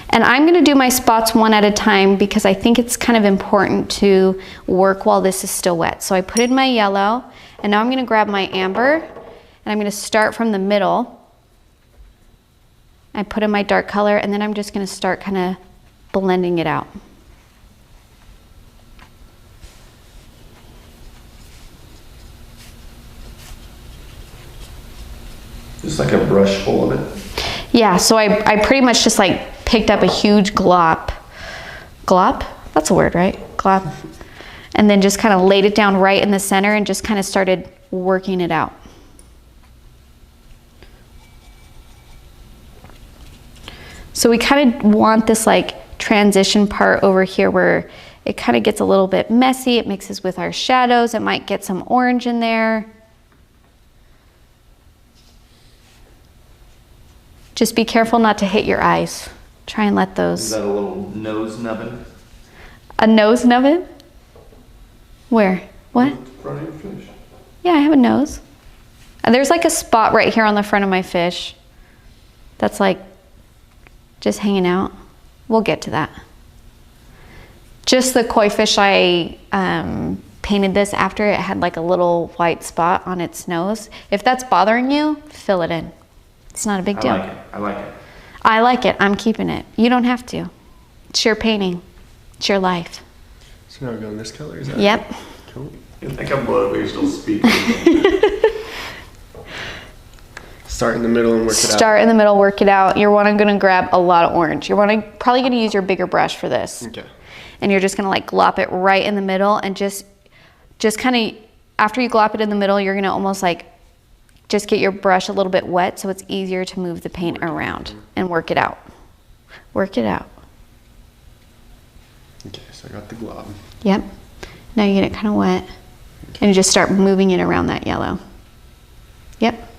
[SPEAKER 1] And I'm going to do my spots one at a time because I think it's kind of important to work while this is still wet. So I put in my yellow, and now I'm going to grab my amber, and I'm going to start from the middle. I put in my dark color, and then I'm just going to start kind of blending it out.
[SPEAKER 3] Just like a brush full of it?
[SPEAKER 1] Yeah, so I pretty much just like picked up a huge glop. Glop? That's a word, right? Glop. And then just kind of laid it down right in the center and just kind of started working it out. So we kind of want this like transition part over here where it kind of gets a little bit messy. It mixes with our shadows. It might get some orange in there. Just be careful not to hit your eyes. Try and let those.
[SPEAKER 2] Is that a little nose nubbin?
[SPEAKER 1] A nose nubbin? Where? What?
[SPEAKER 2] Front of your fish.
[SPEAKER 1] Yeah, I have a nose. And there's like a spot right here on the front of my fish that's like just hanging out. We'll get to that. Just the koi fish, I painted this after it had like a little white spot on its nose. If that's bothering you, fill it in. It's not a big deal.
[SPEAKER 2] I like it. I like it.
[SPEAKER 1] I like it. I'm keeping it. You don't have to. It's your painting. It's your life.
[SPEAKER 3] So now we're going this color? Is that
[SPEAKER 1] Yep.
[SPEAKER 3] Cool.
[SPEAKER 2] I think I'm motivational speaking.
[SPEAKER 3] Start in the middle and work it out.
[SPEAKER 1] Start in the middle, work it out. You're going to grab a lot of orange. You're probably going to use your bigger brush for this.
[SPEAKER 3] Okay.
[SPEAKER 1] And you're just going to like glop it right in the middle and just kind of, after you glop it in the middle, you're going to almost like just get your brush a little bit wet so it's easier to move the paint around and work it out. Work it out.
[SPEAKER 3] Okay, so I got the glob.
[SPEAKER 1] Yep. Now you get it kind of wet and you just start moving it around that yellow. Yep.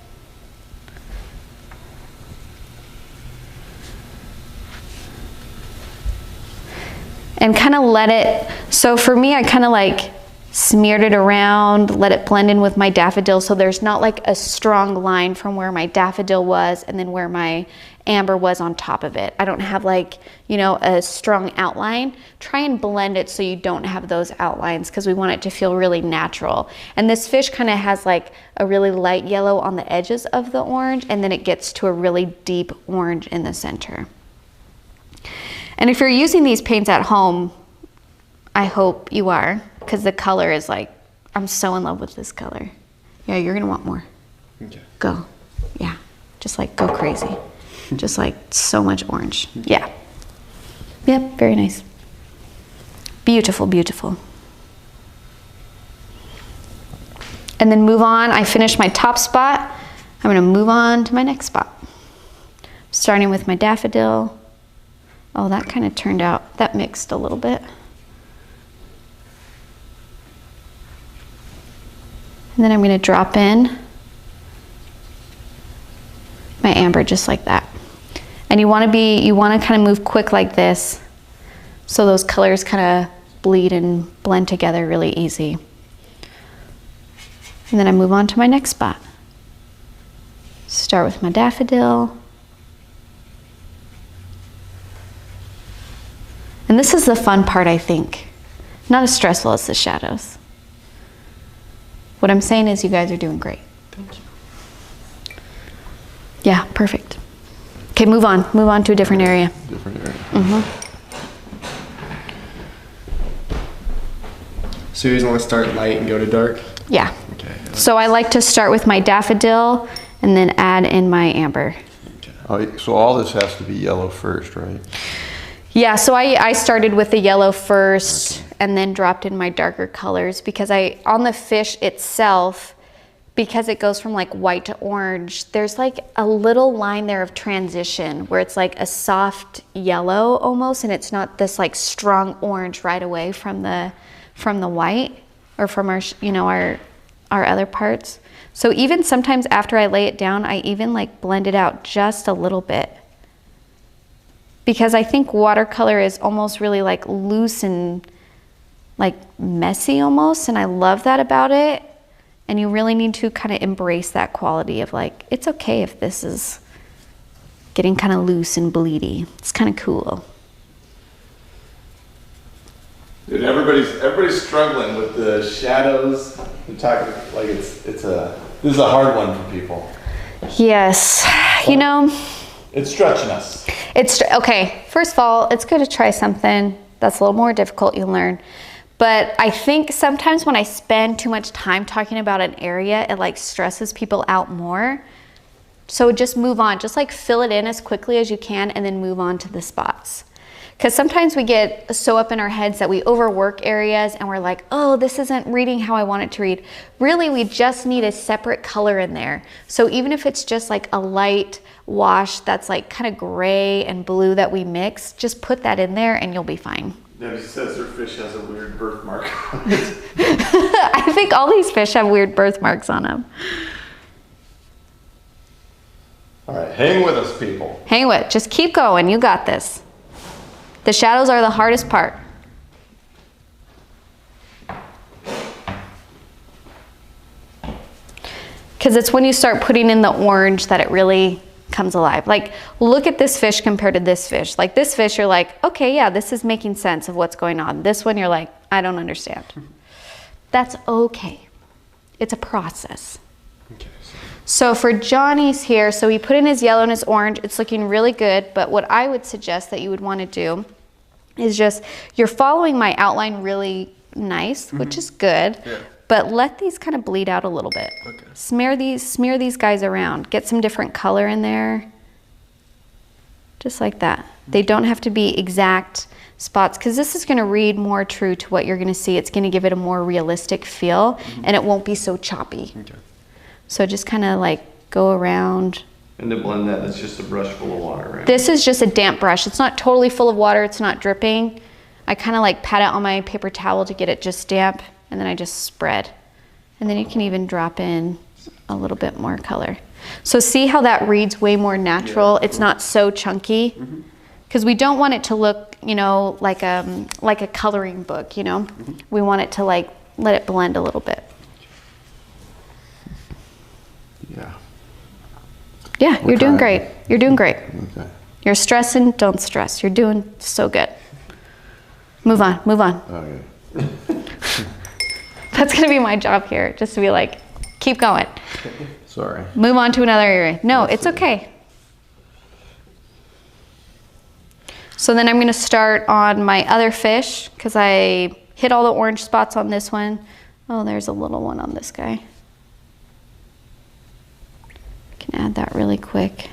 [SPEAKER 1] And kind of let it, so for me, I kind of like smeared it around, let it blend in with my daffodil so there's not like a strong line from where my daffodil was and then where my amber was on top of it. I don't have like, you know, a strong outline. Try and blend it so you don't have those outlines because we want it to feel really natural. And this fish kind of has like a really light yellow on the edges of the orange and then it gets to a really deep orange in the center. And if you're using these paints at home, I hope you are, because the color is like, I'm so in love with this color. Yeah, you're gonna want more.
[SPEAKER 3] Okay.
[SPEAKER 1] Go. Yeah, just like go crazy. Just like so much orange. Yeah. Yep, very nice. Beautiful, beautiful. And then move on. I finished my top spot. I'm gonna move on to my next spot. Starting with my daffodil. Oh, that kind of turned out, that mixed a little bit. And then I'm going to drop in my amber just like that. And you want to kind of move quick like this so those colors kind of bleed and blend together really easy. And then I move on to my next spot. Start with my daffodil. And this is the fun part, I think. Not as stressful as the shadows. What I'm saying is you guys are doing great.
[SPEAKER 3] Thank you.
[SPEAKER 1] Yeah, perfect. Okay, move on. Move on to a different area.
[SPEAKER 4] Different area.
[SPEAKER 1] Mm-hmm.
[SPEAKER 3] So you guys want to start light and go to dark?
[SPEAKER 1] Yeah.
[SPEAKER 3] Okay.
[SPEAKER 1] So I like to start with my daffodil and then add in my amber.
[SPEAKER 4] Oh, so all this has to be yellow first, right?
[SPEAKER 1] Yeah, so I started with the yellow first and then dropped in my darker colors because on the fish itself, because it goes from like white to orange, there's like a little line there of transition where it's like a soft yellow almost, and it's not this like strong orange right away from the white or from our, you know, our other parts. So even sometimes after I lay it down, I even like blend it out just a little bit. Because I think watercolor is almost really like loose and like messy almost, and I love that about it. And you really need to kind of embrace that quality of like, it's okay if this is getting kind of loose and bleedy. It's kind of cool.
[SPEAKER 2] Dude, everybody's struggling with the shadows. We're talking like this is a hard one for people.
[SPEAKER 1] Yes, you know.
[SPEAKER 2] It's stretching us.
[SPEAKER 1] It's okay. First of all, it's good to try something that's a little more difficult. You learn. But I think sometimes when I spend too much time talking about an area, it like stresses people out more. So just move on. Just like fill it in as quickly as you can and then move on to the spots. Because sometimes we get so up in our heads that we overwork areas and we're like, oh, this isn't reading how I want it to read. Really, we just need a separate color in there. So even if it's just like a light wash that's like kind of gray and blue that we mix, just put that in there and you'll be fine.
[SPEAKER 2] Debbie says her fish has a weird birthmark on it.
[SPEAKER 1] I think all these fish have weird birthmarks on them.
[SPEAKER 2] All right, hang with us, people.
[SPEAKER 1] Hang with it. Just keep going. You got this. The shadows are the hardest part. Because it's when you start putting in the orange that it really comes alive. Like, look at this fish compared to this fish. Like this fish, you're like, okay, yeah, this is making sense of what's going on. This one, you're like, I don't understand. That's okay. It's a process.
[SPEAKER 3] Okay.
[SPEAKER 1] So for Johnny's here, so he put in his yellow and his orange. It's looking really good, but what I would suggest that you would want to do is just, you're following my outline really nice, which is good.
[SPEAKER 3] Yeah.
[SPEAKER 1] But let these kind of bleed out a little bit.
[SPEAKER 3] Okay.
[SPEAKER 1] Smear these guys around. Get some different color in there. Just like that. They don't have to be exact spots because this is going to read more true to what you're going to see. It's going to give it a more realistic feel and it won't be so choppy.
[SPEAKER 3] Okay.
[SPEAKER 1] So just kind of like go around.
[SPEAKER 2] And to blend that, it's just a brush full of water, right?
[SPEAKER 1] This is just a damp brush. It's not totally full of water. It's not dripping. I kind of like pat it on my paper towel to get it just damp. And then I just spread. And then you can even drop in a little bit more color. So see how that reads way more natural? Yeah. It's not so chunky. Because we don't want it to look, you know, like a coloring book, you know? We want it to like, let it blend a little bit.
[SPEAKER 4] Yeah.
[SPEAKER 1] Yeah, you're doing great. You're doing great.
[SPEAKER 4] Okay.
[SPEAKER 1] You're stressing, don't stress. You're doing so good. Move on, move on.
[SPEAKER 4] Okay.
[SPEAKER 1] That's gonna be my job here, just to be like, keep going.
[SPEAKER 4] Sorry.
[SPEAKER 1] Move on to another area. No, it's okay. So then I'm gonna start on my other fish because I hit all the orange spots on this one. Oh, there's a little one on this guy. Can add that really quick.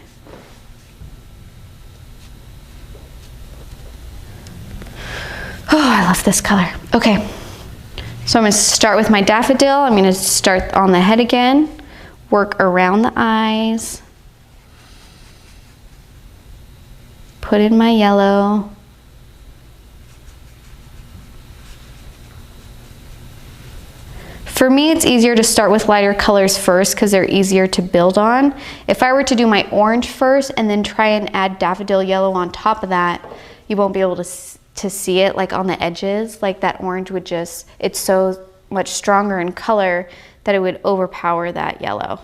[SPEAKER 1] Oh, I love this color. Okay. So I'm going to start with my daffodil. I'm going to start on the head again, work around the eyes, put in my yellow, for me it's easier to start with lighter colors first because they're easier to build on. If I were to do my orange first and then try and add daffodil yellow on top of that, you won't be able to see it like on the edges. Like that orange would just, it's so much stronger in color that it would overpower that yellow.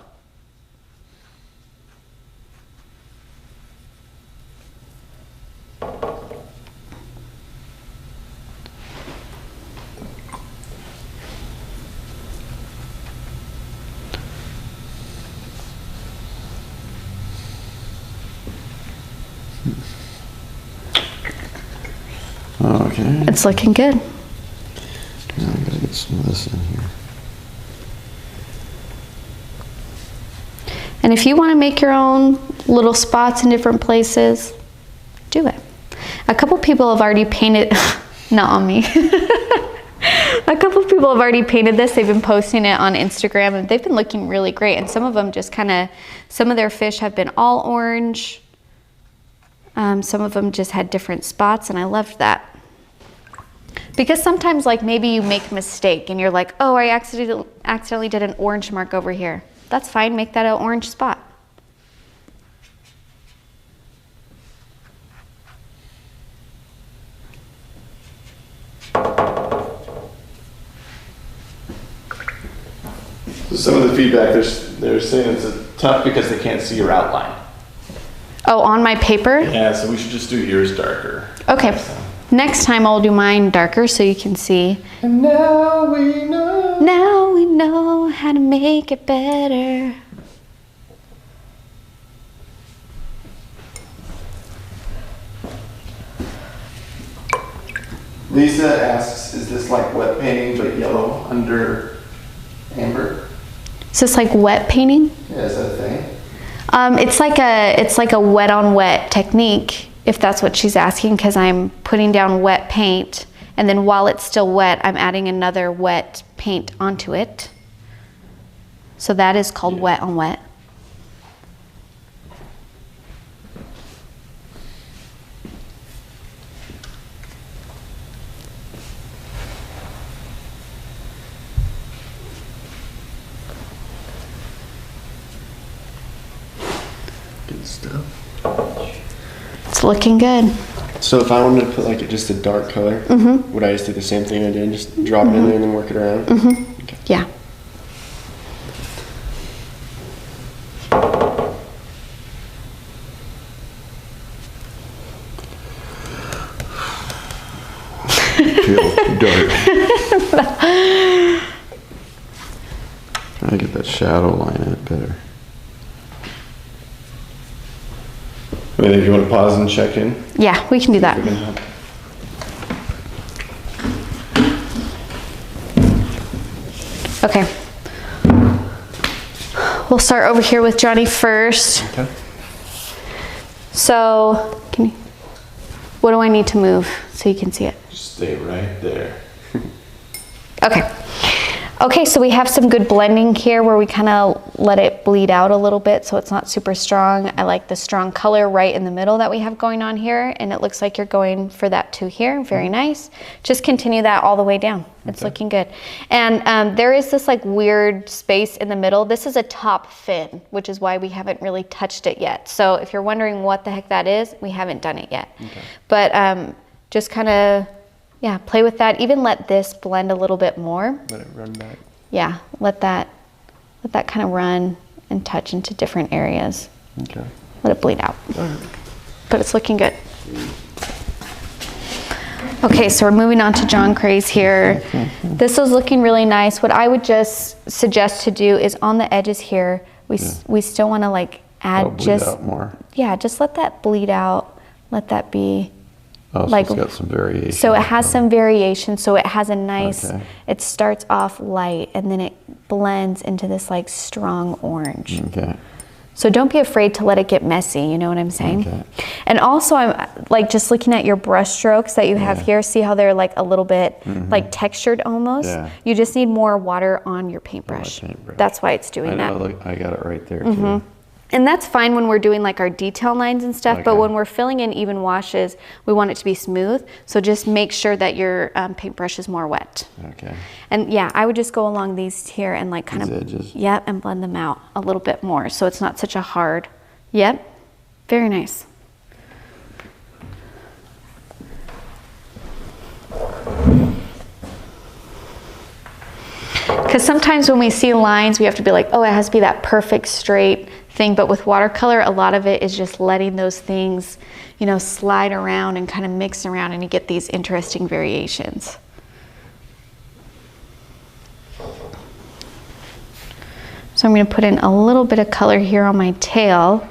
[SPEAKER 4] Okay.
[SPEAKER 1] It's looking good.
[SPEAKER 4] Now I gotta get some of this in here.
[SPEAKER 1] And if you want to make your own little spots in different places, do it. A couple people have already painted, not on me. A couple of people have already painted this. They've been posting it on Instagram and they've been looking really great. And some of them just kind of, some of their fish have been all orange. Some of them just had different spots and I loved that. Because sometimes like maybe you make a mistake and you're like, oh, I accidentally did an orange mark over here. That's fine, make that an orange spot.
[SPEAKER 2] So some of the feedback, they're saying it's tough because they can't see your outline.
[SPEAKER 1] Oh, on my paper?
[SPEAKER 2] Yeah, so we should just do yours darker.
[SPEAKER 1] Okay. Next time I'll do mine darker so you can see.
[SPEAKER 2] And now we know.
[SPEAKER 1] Now we know how to make it better.
[SPEAKER 2] Lisa asks, is this like wet painting but yellow under amber?
[SPEAKER 1] Is this like wet painting?
[SPEAKER 2] Yeah, is that a thing?
[SPEAKER 1] It's like a wet on wet technique, if that's what she's asking, because I'm putting down wet paint and then while it's still wet, I'm adding another wet paint onto it. So that is called wet on wet.
[SPEAKER 3] Good stuff.
[SPEAKER 1] It's looking good.
[SPEAKER 3] So if I wanted to put like just a dark color, would I just do the same thing I did? Just drop it in there and then work it around? Okay.
[SPEAKER 1] Yeah.
[SPEAKER 4] Feel dark. Trying to get that shadow line in it better.
[SPEAKER 2] I mean, if you want to pause and check in.
[SPEAKER 1] Yeah, we can do that.
[SPEAKER 2] We can help.
[SPEAKER 1] Okay. We'll start over here with Johnny first.
[SPEAKER 2] Okay.
[SPEAKER 1] So, what do I need to move so you can see it?
[SPEAKER 2] Just stay right there.
[SPEAKER 1] Okay. Okay, so we have some good blending here where we kind of let it bleed out a little bit so it's not super strong. I like the strong color right in the middle that we have going on here, and it looks like you're going for that too here. Very nice. Just continue that all the way down. It's looking good. And there is this like weird space in the middle. This is a top fin, which is why we haven't really touched it yet. So if you're wondering what the heck that is, we haven't done it yet. Okay. But just kind of, yeah, play with that. Even let this blend a little bit more.
[SPEAKER 3] Let it run back.
[SPEAKER 1] Yeah, let that kind of run and touch into different areas.
[SPEAKER 3] Okay.
[SPEAKER 1] Let it bleed out.
[SPEAKER 3] All right.
[SPEAKER 1] But it's looking good. Okay, so we're moving on to John Cray's here. This is looking really nice. What I would just suggest to do is on the edges here, we still want to like add
[SPEAKER 4] Bleed out more.
[SPEAKER 1] Yeah, just let that bleed out. Let that be.
[SPEAKER 4] Oh, so
[SPEAKER 1] like,
[SPEAKER 4] it's got some variation.
[SPEAKER 1] So it has some variation. So it has a nice,
[SPEAKER 4] Okay.
[SPEAKER 1] It starts off light and then it blends into this like strong orange.
[SPEAKER 4] Okay.
[SPEAKER 1] So don't be afraid to let it get messy, you know what I'm saying?
[SPEAKER 4] Okay.
[SPEAKER 1] And also I'm like just looking at your brush strokes that you have here, see how they're like a little bit like textured almost?
[SPEAKER 4] Yeah.
[SPEAKER 1] You just need more water on your paintbrush.
[SPEAKER 4] paintbrush.
[SPEAKER 1] That's why it's doing
[SPEAKER 4] I
[SPEAKER 1] that.
[SPEAKER 4] know, look, I got it right there too.
[SPEAKER 1] And that's fine when we're doing like our detail lines and stuff, but
[SPEAKER 4] Okay.
[SPEAKER 1] when we're filling in even washes, we want it to be smooth. So just make sure that your paintbrush is more wet.
[SPEAKER 4] Okay.
[SPEAKER 1] And yeah, I would just go along these here and like kind
[SPEAKER 4] These
[SPEAKER 1] of,
[SPEAKER 4] edges?
[SPEAKER 1] yep, and blend them out a little bit more. So it's not such a hard, yep, very nice. Because sometimes when we see lines, we have to be like, oh, it has to be that perfect straight thing. But with watercolor, a lot of it is just letting those things, you know, slide around and kind of mix around and you get these interesting variations. So I'm going to put in a little bit of color here on my tail.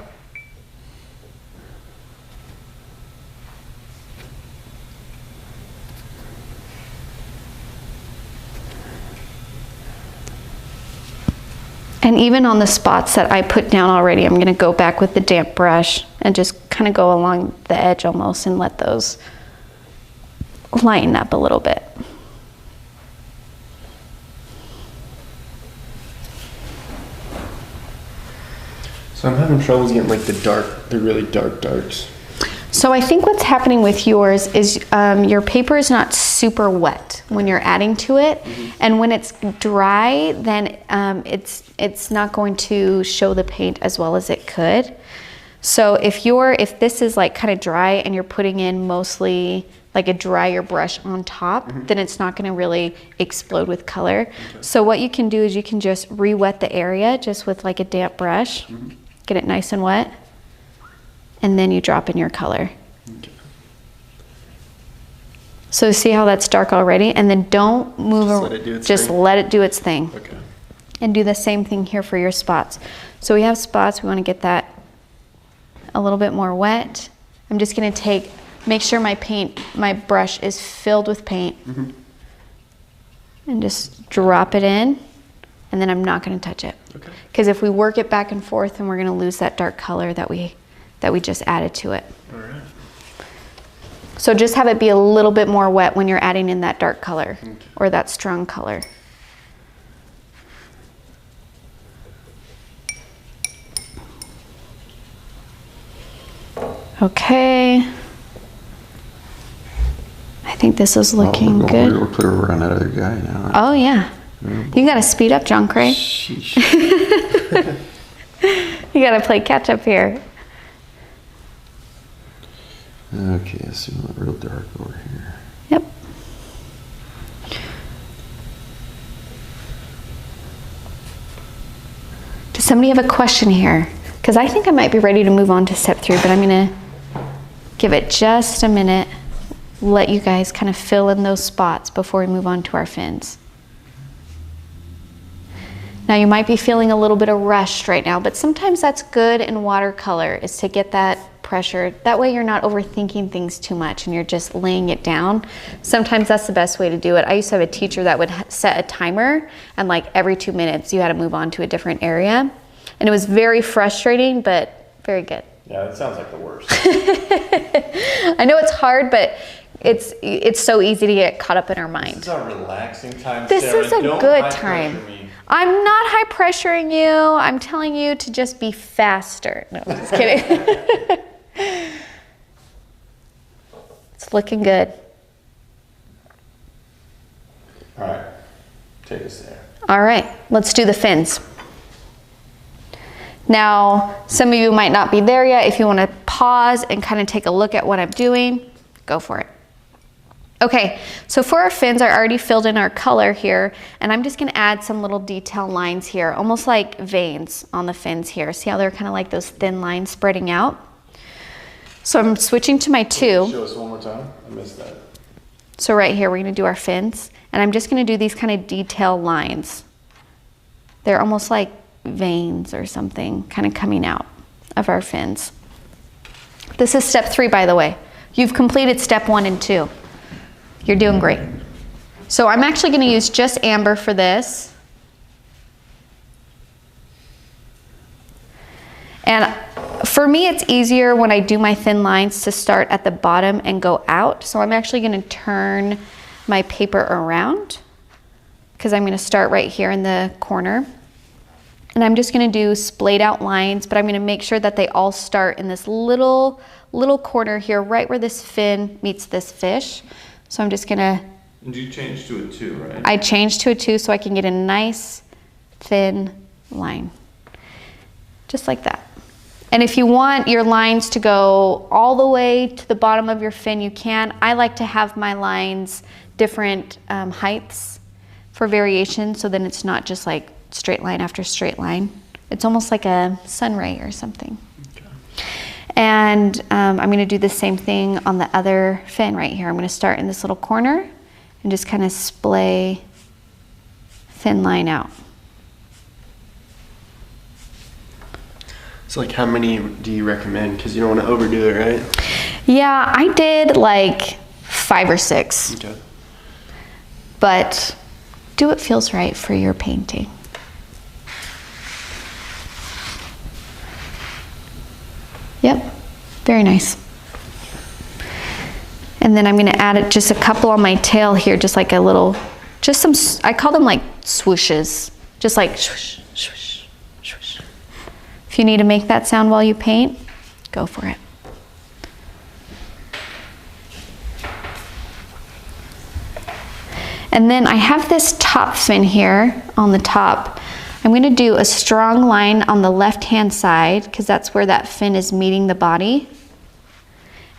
[SPEAKER 1] And even on the spots that I put down already, I'm gonna go back with the damp brush and just kind of go along the edge almost and let those lighten up a little bit.
[SPEAKER 3] So I'm having troubles getting like the really dark darks.
[SPEAKER 1] So I think what's happening with yours is your paper is not super wet when you're adding to it, and when it's dry, then it's not going to show the paint as well as it could. So if this is like kind of dry and you're putting in mostly like a drier brush on top, then it's not going to really explode with color. Okay. So what you can do is you can just re-wet the area just with like a damp brush, get it nice and wet, and then you drop in your color. Okay. So see how that's dark already? And then don't move around. Just let it do its thing. Okay. And do the same thing here for your spots. So we have spots, we want to get that a little bit more wet. I'm just going to make sure my brush is filled with paint. And just drop it in, and then I'm not going to touch it. Okay. Because if we work it back and forth, then we're going to lose that dark color that we just added to it. All right. So just have it be a little bit more wet when you're adding in that dark color, or that strong color. Okay. I think this is looking good.
[SPEAKER 4] We're clear around that other guy now.
[SPEAKER 1] Oh yeah. You gotta speed up, John Cray. You gotta play catch up here.
[SPEAKER 4] Okay, let's see, real dark over here.
[SPEAKER 1] Yep. Does somebody have a question here? Because I think I might be ready to move on to step 3, but I'm gonna give it just a minute, let you guys kind of fill in those spots before we move on to our fins. Now you might be feeling a little bit of rushed right now, but sometimes that's good in watercolor, is to get that pressure. That way you're not overthinking things too much and you're just laying it down. Sometimes that's the best way to do it. I used to have a teacher that would set a timer, and like every 2 minutes you had to move on to a different area. And it was very frustrating, but very good.
[SPEAKER 2] Yeah, that sounds like the worst.
[SPEAKER 1] I know it's hard, but it's so easy to get caught up in our mind.
[SPEAKER 2] This is a relaxing time,
[SPEAKER 1] This
[SPEAKER 2] Sarah.
[SPEAKER 1] is a
[SPEAKER 2] Don't
[SPEAKER 1] good
[SPEAKER 2] high
[SPEAKER 1] time.
[SPEAKER 2] pressure me.
[SPEAKER 1] I'm not high pressuring you. I'm telling you to just be faster. No, I'm just kidding. It's looking good.
[SPEAKER 2] All right, take us there.
[SPEAKER 1] All right, let's do the fins. Now, some of you might not be there yet. If you want to pause and kind of take a look at what I'm doing, go for it. Okay, so for our fins, I already filled in our color here, and I'm just going to add some little detail lines here, almost like veins on the fins here. See how they're kind of like those thin lines spreading out? So I'm switching to my 2.
[SPEAKER 2] Show us one more time. I missed that.
[SPEAKER 1] So right here, we're going to do our fins, and I'm just going to do these kind of detail lines. They're almost like veins or something kind of coming out of our fins. This is step 3, by the way. You've completed step 1 and 2. You're doing great. So I'm actually going to use just amber for this. And for me, it's easier when I do my thin lines to start at the bottom and go out. So I'm actually going to turn my paper around, because I'm going to start right here in the corner. And I'm just going to do splayed out lines, but I'm going to make sure that they all start in this little corner here, right where this fin meets this fish. So I'm just going to...
[SPEAKER 2] And you changed to a 2, right?
[SPEAKER 1] I changed to a 2 so I can get a nice thin line. Just like that. And if you want your lines to go all the way to the bottom of your fin, you can. I like to have my lines different heights for variation, so then it's not just like straight line after straight line. It's almost like a sun ray or something. Okay. And I'm going to do the same thing on the other fin right here. I'm going to start in this little corner and just kind of splay thin line out.
[SPEAKER 3] So like how many do you recommend? Because you don't want to overdo it, right?
[SPEAKER 1] Yeah, I did like 5 or 6.
[SPEAKER 3] Okay.
[SPEAKER 1] But do what feels right for your painting. Yep, very nice. And then I'm gonna add just a couple on my tail here, just like a little, just some, I call them like swooshes. Just like swoosh, swoosh, swoosh. If you need to make that sound while you paint, go for it. And then I have this top fin here on the top. I'm going to do a strong line on the left-hand side because that's where that fin is meeting the body.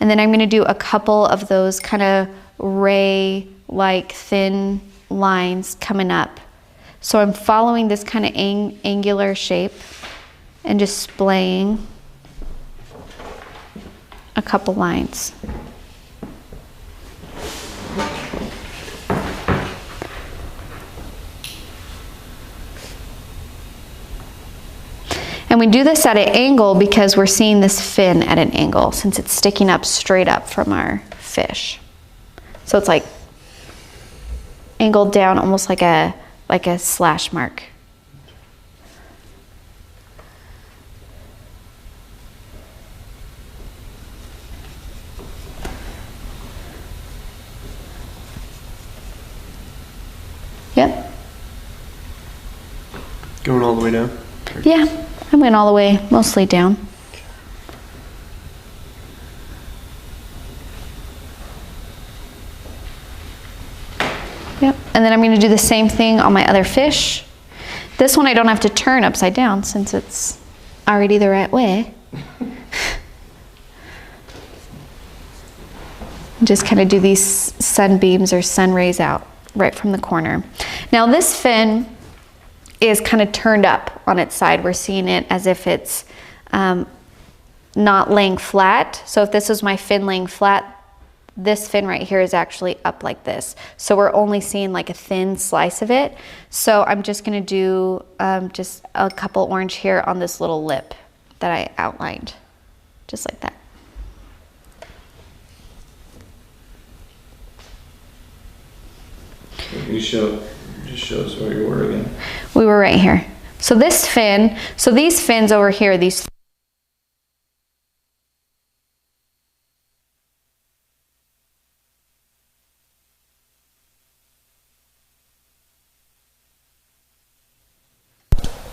[SPEAKER 1] And then I'm going to do a couple of those kind of ray-like thin lines coming up. So I'm following this kind of angular shape and just splaying a couple lines. And we do this at an angle because we're seeing this fin at an angle since it's sticking up straight up from our fish. So it's like angled down almost like a slash mark. Yep.
[SPEAKER 3] Going all the way down?
[SPEAKER 1] Yeah. I went all the way, mostly down. Yep, and then I'm going to do the same thing on my other fish. This one I don't have to turn upside down since it's already the right way. Just kind of do these sunbeams or sun rays out right from the corner. Now this fin is kind of turned up on its side. We're seeing it as if it's not laying flat. So if this was my fin laying flat, this fin right here is actually up like this. So we're only seeing like a thin slice of it. So I'm just gonna do just a couple orange here on this little lip that I outlined, just like that.
[SPEAKER 2] You just show us where you were again.
[SPEAKER 1] We were right here. So this fin, so these fins over here, these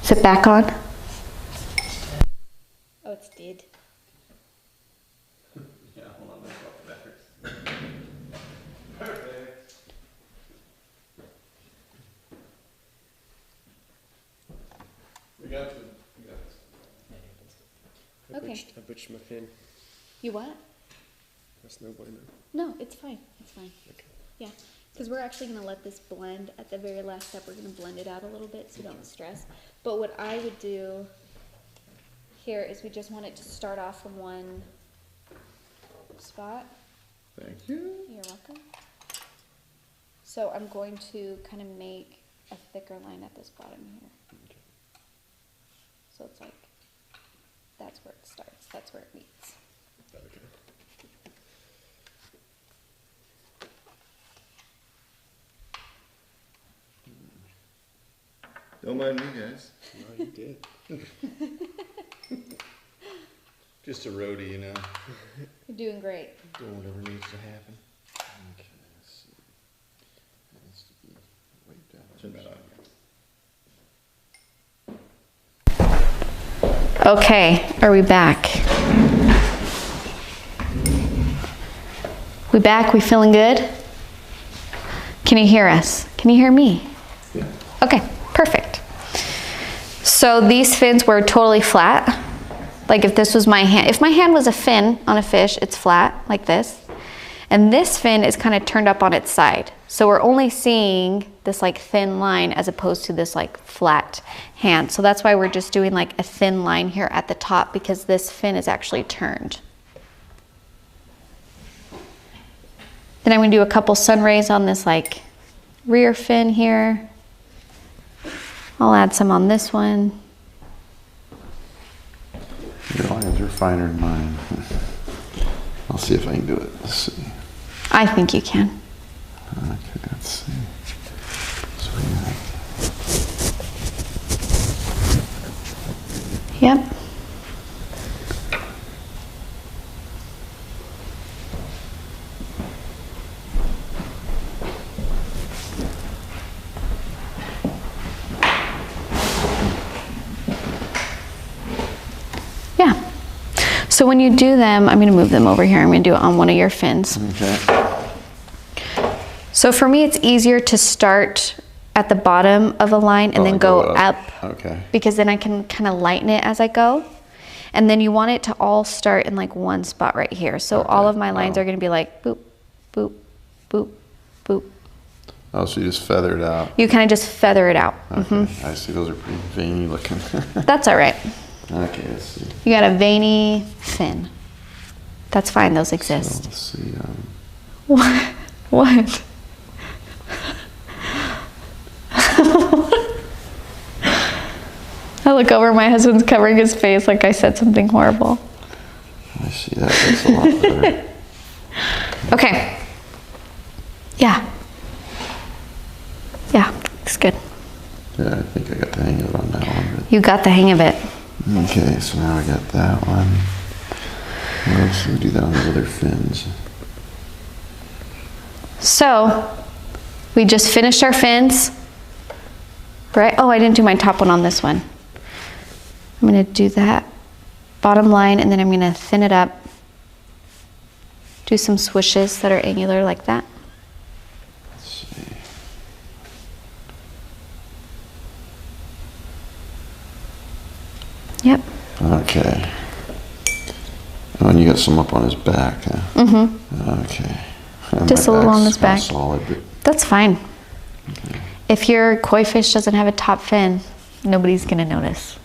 [SPEAKER 1] is it back on? Oh, it's dead.
[SPEAKER 2] Yeah, hold on, let's go backwards. Perfect. We got this.
[SPEAKER 1] Okay.
[SPEAKER 3] I butchered my fin.
[SPEAKER 1] You what?
[SPEAKER 3] That's no bueno.
[SPEAKER 1] No, it's fine. It's fine.
[SPEAKER 3] Okay.
[SPEAKER 1] Yeah, because we're actually going to let this blend at the very last step. We're going to blend it out a little bit so don't stress. But what I would do here is we just want it to start off from one spot.
[SPEAKER 2] Thank you.
[SPEAKER 1] You're welcome. So I'm going to kind of make a thicker line at this bottom here.
[SPEAKER 3] Okay.
[SPEAKER 1] So it's like, that's where it starts. That's where it meets.
[SPEAKER 3] Okay.
[SPEAKER 2] Don't mind me, guys.
[SPEAKER 3] No, you did.
[SPEAKER 2] Just a roadie, you know.
[SPEAKER 1] You're doing great.
[SPEAKER 2] Doing whatever needs to happen.
[SPEAKER 4] Okay, let's see. It needs to be way down.
[SPEAKER 2] Turn that on.
[SPEAKER 1] Okay, are we back? We back? We feeling good? Can you hear us? Can you hear me?
[SPEAKER 2] Yeah.
[SPEAKER 1] Okay, perfect. So these fins were totally flat. Like if this was my hand, if my hand was a fin on a fish, it's flat like this. And this fin is kind of turned up on its side. So we're only seeing this like thin line as opposed to this like flat hand. So that's why we're just doing like a thin line here at the top because this fin is actually turned. Then I'm going to do a couple sun rays on this like rear fin here. I'll add some on this one.
[SPEAKER 4] Your lines are finer than mine. I'll see if I can do it. Let's see.
[SPEAKER 1] I think you can.
[SPEAKER 4] Okay, let's see. So we have
[SPEAKER 1] Yep. So when you do them, I'm gonna move them over here. I'm gonna do it on one of your fins.
[SPEAKER 4] Okay.
[SPEAKER 1] So for me, it's easier to start at the bottom of a line and then go up.
[SPEAKER 4] Okay.
[SPEAKER 1] Because then I can kind of lighten it as I go. And then you want it to all start in like one spot right here. So all of my lines are gonna be like boop, boop, boop, boop.
[SPEAKER 4] Oh, so you just feather it out.
[SPEAKER 1] You kind of just feather it out.
[SPEAKER 4] Okay. I see. Those are pretty veiny looking.
[SPEAKER 1] That's all right.
[SPEAKER 4] Okay, let's see.
[SPEAKER 1] You got a veiny fin. That's fine, those
[SPEAKER 4] So
[SPEAKER 1] exist.
[SPEAKER 4] let's see.
[SPEAKER 1] What? What? I look over, my husband's covering his face like I said something horrible.
[SPEAKER 4] I see that. That's a lot better.
[SPEAKER 1] Okay. Yeah. Yeah, looks good.
[SPEAKER 4] Yeah, I think I got the hang of it on that one.
[SPEAKER 1] You got the hang of it.
[SPEAKER 4] Okay, so now I got that one. What else do we do that on the other fins?
[SPEAKER 1] So, we just finished our fins, right? Oh, I didn't do my top one on this one. I'm gonna do that bottom line and then I'm gonna thin it up. Do some swishes that are angular like that.
[SPEAKER 4] Let's see.
[SPEAKER 1] Yep.
[SPEAKER 4] Okay. Oh, and you got some up on his back, huh?
[SPEAKER 1] Mm-hmm.
[SPEAKER 4] Okay.
[SPEAKER 1] Just a little on his back.
[SPEAKER 4] Solid, but
[SPEAKER 1] That's fine. Okay. If your koi fish doesn't have a top fin, nobody's gonna notice.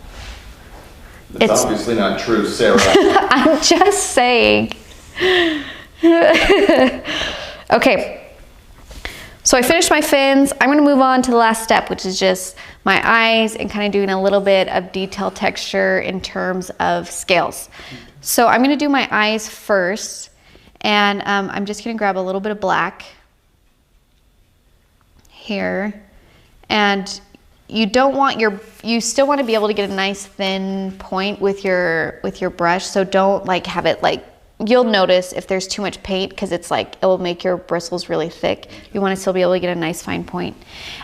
[SPEAKER 2] That's obviously not true, Sarah.
[SPEAKER 1] I'm just saying. Okay. So I finished my fins. I'm gonna move on to the last step, which is just my eyes and kind of doing a little bit of detail texture in terms of scales. So I'm gonna do my eyes first, and I'm just gonna grab a little bit of black here, and you don't want you still want to be able to get a nice thin point with your brush, so don't like have it like, you'll notice if there's too much paint because it's like, it will make your bristles really thick. You want to still be able to get a nice fine point.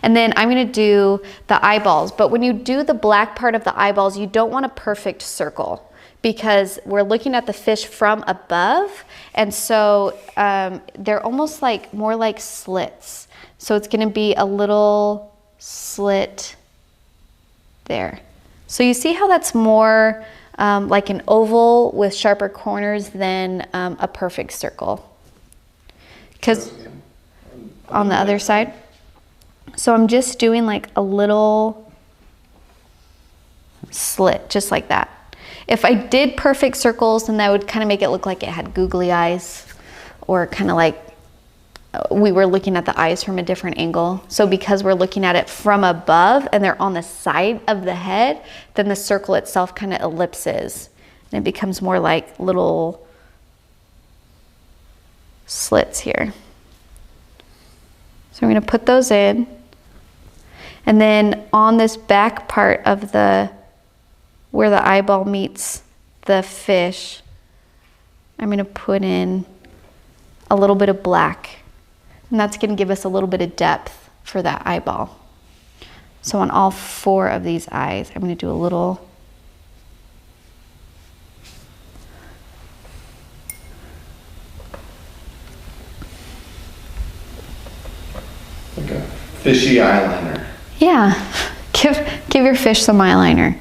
[SPEAKER 1] And then I'm going to do the eyeballs, but when you do the black part of the eyeballs, you don't want a perfect circle because we're looking at the fish from above, and so they're almost like more like slits. So it's going to be a little slit there. So you see how that's more like an oval with sharper corners than a perfect circle. Because on the other side. So I'm just doing like a little slit, just like that. If I did perfect circles, then that would kind of make it look like it had googly eyes, or kind of like we were looking at the eyes from a different angle. So because we're looking at it from above and they're on the side of the head, then the circle itself kind of ellipses and it becomes more like little slits here. So I'm going to put those in, and then on this back part of where the eyeball meets the fish, I'm going to put in a little bit of black. And that's going to give us a little bit of depth for that eyeball. So on all 4 of these eyes, I'm going to do a little.
[SPEAKER 2] Like a fishy eyeliner.
[SPEAKER 1] Yeah, give your fish some eyeliner.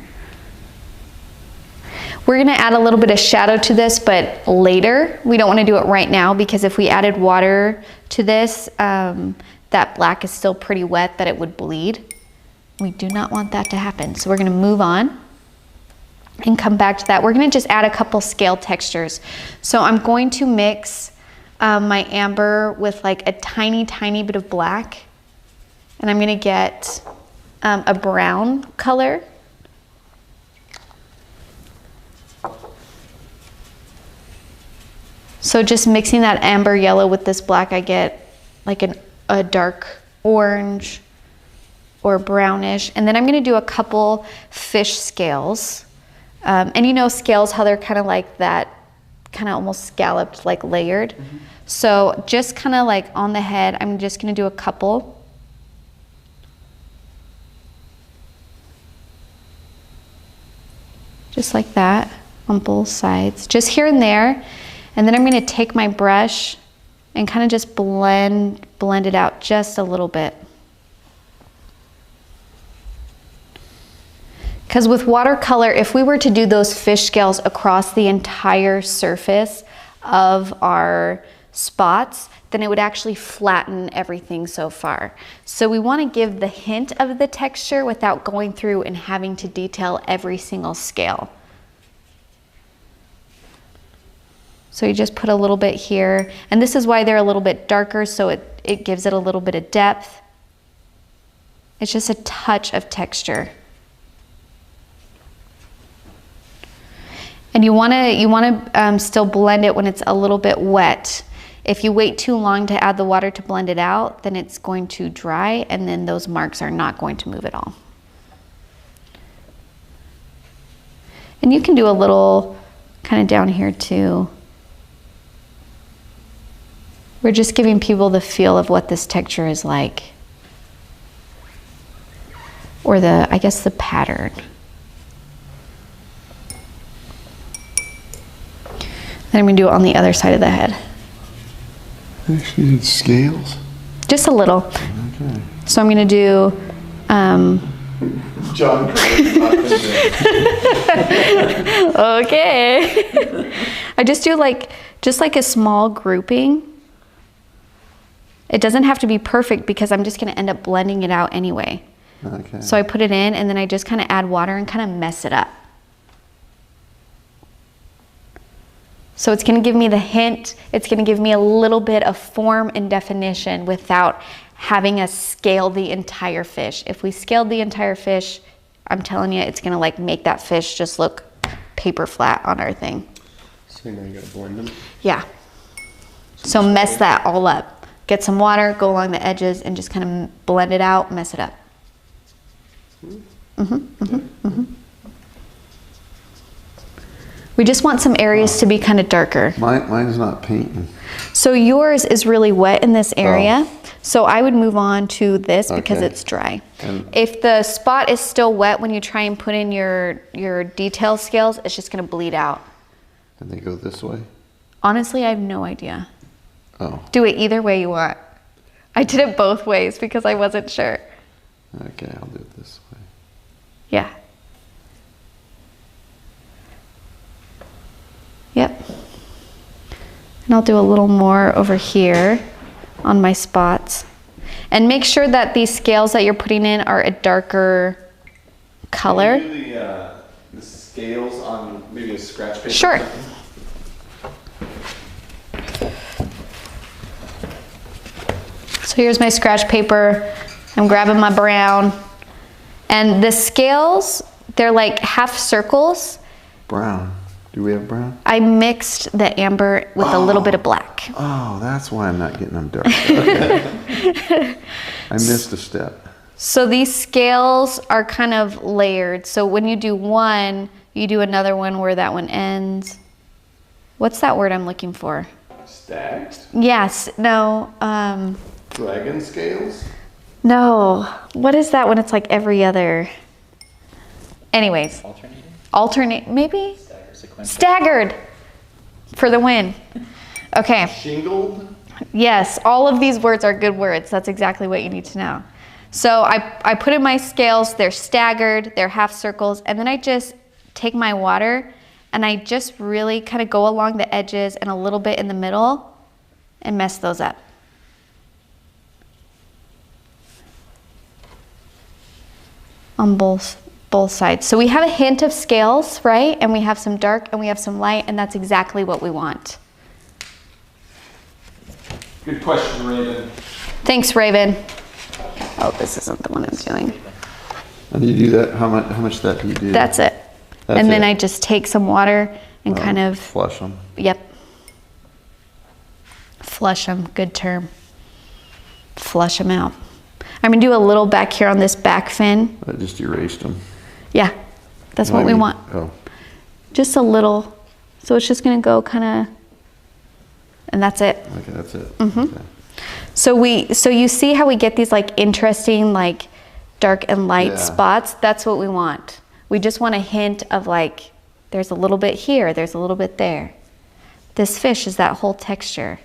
[SPEAKER 1] We're gonna add a little bit of shadow to this, but later. We don't wanna do it right now because if we added water to this, that black is still pretty wet that it would bleed. We do not want that to happen. So we're gonna move on and come back to that. We're gonna just add a couple scale textures. So I'm going to mix my amber with like a tiny, tiny bit of black. And I'm gonna get a brown color. So just mixing that amber yellow with this black, I get like a dark orange or brownish. And then I'm gonna do a couple fish scales. And you know scales, how they're kind of like that, kind of almost scalloped, like layered. Mm-hmm. So just kind of like on the head, I'm just gonna do a couple. Just like that. on both sides, just here and there. And then I'm gonna take my brush and kind of just blend it out just a little bit. Because with watercolor, if we were to do those fish scales across the entire surface of our spots, then it would actually flatten everything so far. So we want to give the hint of the texture without going through and having to detail every single scale. So you just put a little bit here, and this is why they're a little bit darker, so it gives it a little bit of depth. It's just a touch of texture. And you wanna still blend it when it's a little bit wet. If you wait too long to add the water to blend it out, then it's going to dry, and then those marks are not going to move at all. And you can do a little kind of down here too. We're just giving people the feel of what this texture is like. Or I guess the pattern. Then I'm gonna do it on the other side of the head.
[SPEAKER 4] Actually, did scales.
[SPEAKER 1] Just a little.
[SPEAKER 4] Okay.
[SPEAKER 1] So I'm gonna do,
[SPEAKER 2] John.
[SPEAKER 1] okay. I just do just like a small grouping. It doesn't have to be perfect because I'm just gonna end up blending it out anyway.
[SPEAKER 4] Okay.
[SPEAKER 1] So I put it in and then I just kind of add water and kind of mess it up. So it's gonna give me the hint, it's gonna give me a little bit of form and definition without having us scale the entire fish. If we scaled the entire fish, I'm telling you, it's gonna make that fish just look paper flat on our thing.
[SPEAKER 3] So now you gotta blend them.
[SPEAKER 1] Yeah. So mess that all up. Get some water, go along the edges, and just kind of blend it out, mess it up. We just want some areas to be kind of darker.
[SPEAKER 4] Mine's not painting.
[SPEAKER 1] So yours is really wet in this area. So I would move on to this because
[SPEAKER 4] Okay.
[SPEAKER 1] it's dry.
[SPEAKER 4] And-
[SPEAKER 1] If the spot is still wet when you try and put in your detail scales, it's just gonna bleed out.
[SPEAKER 4] And they go this way?
[SPEAKER 1] Honestly, I have no idea.
[SPEAKER 4] Oh,
[SPEAKER 1] Do it either way you want. I did it both ways because I wasn't sure.
[SPEAKER 4] okay, I'll do it this way.
[SPEAKER 1] Yeah. Yep. And I'll do a little more over here on my spots. And make sure that these scales that you're putting in are a darker color.
[SPEAKER 2] Can you do the scales on maybe a scratch paper?
[SPEAKER 1] Sure. So here's my scratch paper. I'm grabbing my brown. And the scales, they're like half circles.
[SPEAKER 4] Brown. Do we have brown?
[SPEAKER 1] I mixed the amber with a little bit of black.
[SPEAKER 4] Oh, that's why I'm not getting them dark. Okay. I missed a step.
[SPEAKER 1] So these scales are kind of layered. So when you do one, you do another one where that one ends. What's that word I'm looking for?
[SPEAKER 2] Stacked?
[SPEAKER 1] Yes, no,
[SPEAKER 2] Dragon scales?
[SPEAKER 1] no. What is that when it's like every other? Anyways. Alternate, maybe? Staggered for the win. Okay.
[SPEAKER 2] Shingled?
[SPEAKER 1] Yes, all of these words are good words. That's exactly what you need to know. So I put in my scales, they're staggered, they're half circles, and then I just take my water and I just really kind of go along the edges and a little bit in the middle and mess those up. On both sides. So we have a hint of scales, right? And we have some dark and we have some light, and that's exactly what we want.
[SPEAKER 2] Good question, Raven.
[SPEAKER 1] Thanks, Raven. Oh, this isn't the one I'm doing.
[SPEAKER 4] And you do that? How much that do you do?
[SPEAKER 1] That's it.
[SPEAKER 4] That's
[SPEAKER 1] and then
[SPEAKER 4] it.
[SPEAKER 1] I just take some water and kind of,
[SPEAKER 4] Flush them.
[SPEAKER 1] yep. Flush them, good term. Flush them out. I'm gonna do a little back here on this back fin.
[SPEAKER 4] I just erased them.
[SPEAKER 1] Yeah, that's what we want.
[SPEAKER 4] Oh,
[SPEAKER 1] Just a little. So it's just gonna go kind of, and that's it.
[SPEAKER 4] okay, that's it.
[SPEAKER 1] Mm-hmm.
[SPEAKER 4] Okay.
[SPEAKER 1] So you see how we get these like interesting like dark and light
[SPEAKER 4] Yeah.
[SPEAKER 1] spots? That's what we want. We just want a hint of like There's a little bit here, there's a little bit there. This fish is that whole texture.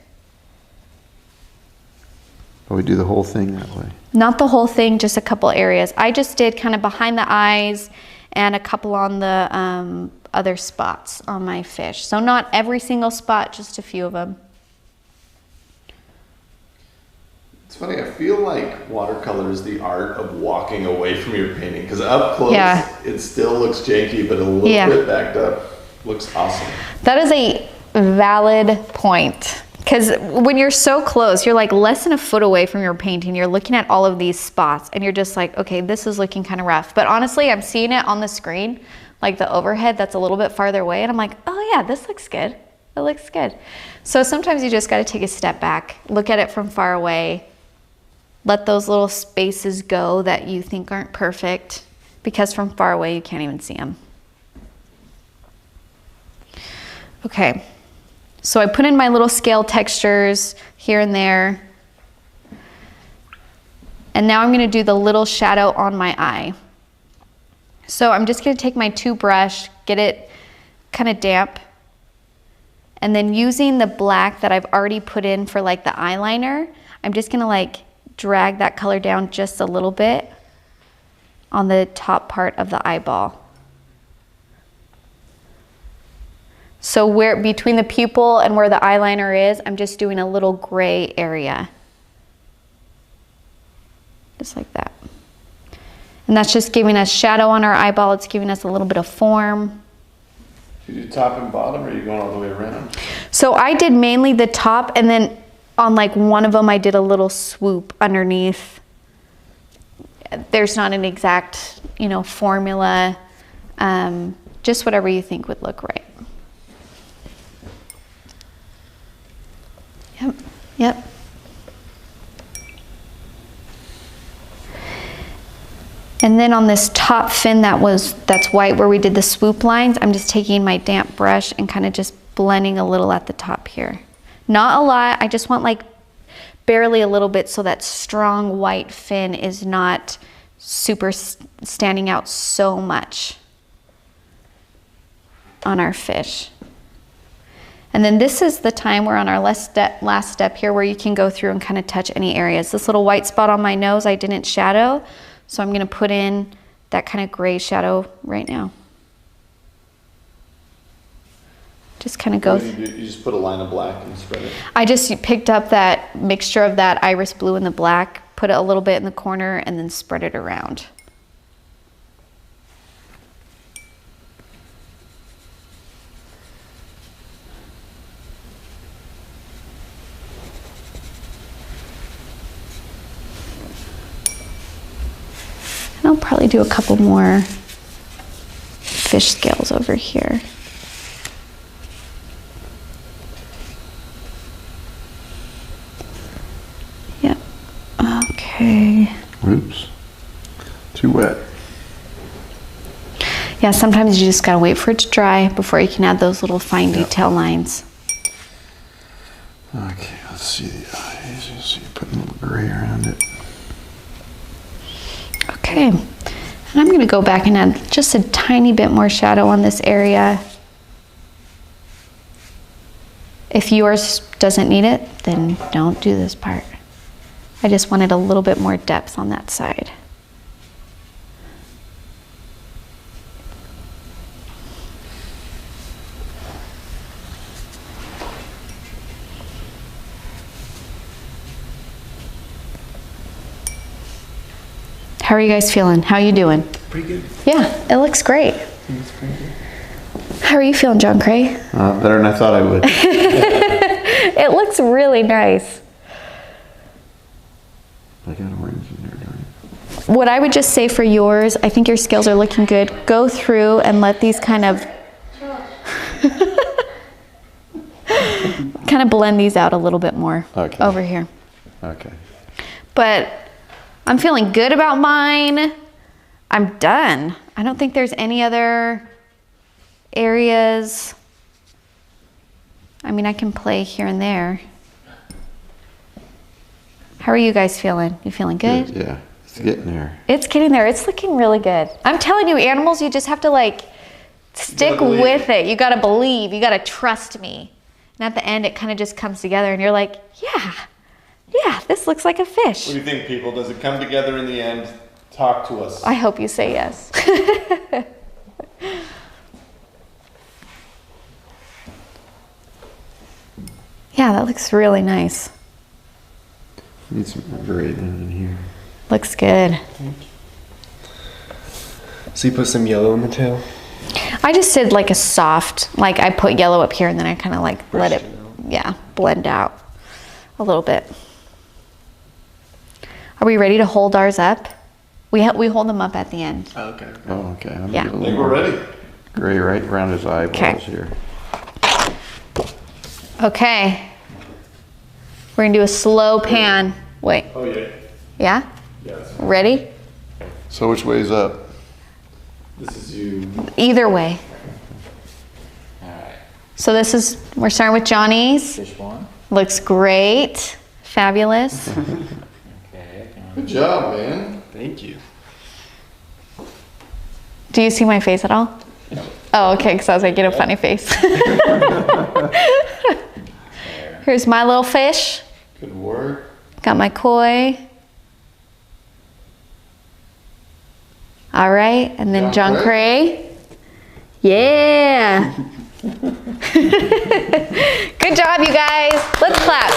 [SPEAKER 4] Oh, we do the whole thing that way.
[SPEAKER 1] Not the whole thing, just a couple areas. I just did kind of behind the eyes and a couple on the other spots on my fish. So not every single spot, just a few of them.
[SPEAKER 2] It's funny, I feel like watercolor is the art of walking away from your painting, because up close, it still looks janky, but a little bit backed up looks awesome.
[SPEAKER 1] That is a valid point. Because when you're so close, you're like less than a foot away from your painting. You're looking at all of these spots and you're just like, okay, this is looking kind of rough. But honestly, I'm seeing it on the screen, like the overhead that's a little bit farther away. And I'm like, oh yeah, this looks good. It looks good. So sometimes you just got to take a step back, look at it from far away, let those little spaces go that you think aren't perfect, because from far away, you can't even see them. Okay. So I put in my little scale textures here and there. And now I'm going to do the little shadow on my eye. So I'm just going to take my 2 brush, get it kind of damp. And then using the black that I've already put in for like the eyeliner, I'm just going to like drag that color down just a little bit on the top part of the eyeball. So where between the pupil and where the eyeliner is, I'm just doing a little gray area. Just like that. And that's just giving us shadow on our eyeball. It's giving us a little bit of form.
[SPEAKER 2] You do top and bottom, or are you going all the way around? So
[SPEAKER 1] I did mainly the top, and then on like one of them I did a little swoop underneath. There's not an exact, you know, formula. Just whatever you think would look right. Yep. And then on this top fin that's white where we did the swoop lines, I'm just taking my damp brush and kind of just blending a little at the top here. Not a lot, I just want like barely a little bit so that strong white fin is not super standing out so much on our fish. And then this is the time we're on our last step here where you can go through and kind of touch any areas. This little white spot on my nose I didn't shadow, so I'm going to put in that kind of gray shadow right now. Just kind of go.
[SPEAKER 2] You just put a line of black and spread it?
[SPEAKER 1] I just picked up that mixture of that iris blue and the black, put it a little bit in the corner, and then spread it around. And I'll probably do a couple more fish scales over here. Yep. Okay.
[SPEAKER 4] Oops. Too wet.
[SPEAKER 1] Yeah, sometimes you just gotta wait for it to dry before you can add those little fine detail lines.
[SPEAKER 4] Okay, let's see the eyes. You see, putting a little gray around it.
[SPEAKER 1] Okay, and I'm going to go back and add just a tiny bit more shadow on this area. If yours doesn't need it, then don't do this part. I just wanted a little bit more depth on that side. How are you guys feeling? How are you doing?
[SPEAKER 3] Pretty good.
[SPEAKER 1] Yeah, it looks great.
[SPEAKER 3] It's pretty good.
[SPEAKER 1] How are you feeling, John Cray?
[SPEAKER 4] Better than I thought I would.
[SPEAKER 1] It looks really nice.
[SPEAKER 4] I got orange in there, don't I?
[SPEAKER 1] What I would just say for yours, I think your scales are looking good. Go through and let these kind of blend these out a little bit more over here.
[SPEAKER 4] Okay.
[SPEAKER 1] But I'm feeling good about mine. I'm done. I don't think there's any other areas. I mean, I can play here and there. How are you guys feeling? You feeling good?
[SPEAKER 4] Yeah, it's getting there.
[SPEAKER 1] It's getting there. It's looking really good. I'm telling you, animals, you just have to like Stick with it. You gotta believe. You gotta trust me. And at the end, it kind of just comes together, and you're like, yeah, this looks like a fish.
[SPEAKER 2] What do you think, people? Does it come together in the end? Talk to us.
[SPEAKER 1] I hope you say yes. Yeah, that looks really nice.
[SPEAKER 4] Need some gray down in here.
[SPEAKER 1] Looks good.
[SPEAKER 3] So you put some yellow in the tail?
[SPEAKER 1] I just did like a soft, like I put yellow up here and then I kind of like let it, blend out a little bit. Are we ready to hold ours up? We hold them up at the end.
[SPEAKER 3] Oh, okay.
[SPEAKER 4] Oh, okay. I'm
[SPEAKER 1] Yeah.
[SPEAKER 4] getting a
[SPEAKER 2] I think
[SPEAKER 4] little
[SPEAKER 2] we're ready.
[SPEAKER 4] gray right around his eyeballs here.
[SPEAKER 1] Okay. We're gonna do a slow pan. Wait.
[SPEAKER 2] Oh, yeah.
[SPEAKER 1] Yeah?
[SPEAKER 2] Yeah, that's
[SPEAKER 1] Ready?
[SPEAKER 4] So which way's up?
[SPEAKER 2] This is you.
[SPEAKER 1] Either way.
[SPEAKER 5] Alright,
[SPEAKER 1] So this is, we're starting with Johnny's.
[SPEAKER 5] fish one.
[SPEAKER 1] Looks great. Fabulous.
[SPEAKER 5] Okay.
[SPEAKER 2] Good job, man.
[SPEAKER 3] Thank you.
[SPEAKER 1] Do you see my face at all? Oh, okay, because I was like, get a funny face. Here's my little fish.
[SPEAKER 2] Good work.
[SPEAKER 1] Got my koi. All right, and then
[SPEAKER 2] John
[SPEAKER 1] John Cray. Yeah. Good job, you guys. Let's clap.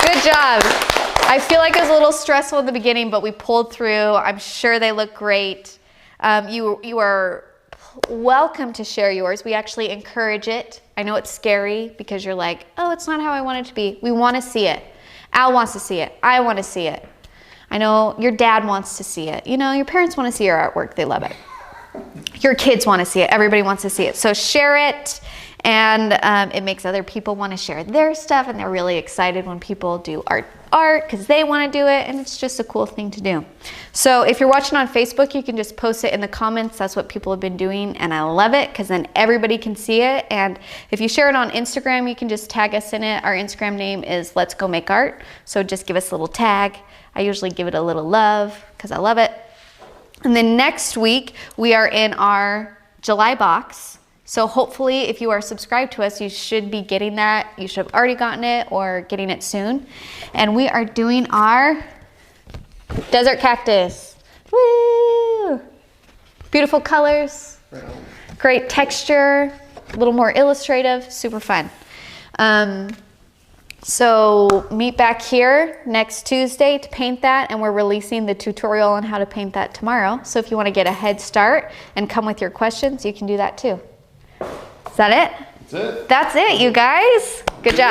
[SPEAKER 1] Good job. I feel like it was a little stressful in the beginning, but we pulled through. I'm sure they look great. You are welcome to share yours. We actually encourage it. I know it's scary because you're like, oh, it's not how I want it to be. We want to see it. Al wants to see it. I want to see it. I know your dad wants to see it. You know, your parents want to see your artwork. They love it. Your kids want to see it. Everybody wants to see it. So share it, and it makes other people want to share their stuff, and they're really excited when people do art because they want to do it, and it's just a cool thing to do. So if you're watching on Facebook, you can just post it in the comments. That's what people have been doing, and I love it because then everybody can see it. And if you share it on Instagram, you can just tag us in it. Our Instagram name is Let's Go Make Art, so just give us a little tag. I usually give it a little love because I love it. And then next week, we are in our July box. So hopefully, if you are subscribed to us, you should be getting that. You should have already gotten it or getting it soon. And we are doing our desert cactus. Woo! Beautiful colors, great texture, a little more illustrative, super fun. So meet back here next Tuesday to paint that, and we're releasing the tutorial on how to paint that tomorrow. So if you want to get a head start and come with your questions, you can do that too. Is that it?
[SPEAKER 2] That's it.
[SPEAKER 1] That's it, you guys. Good job.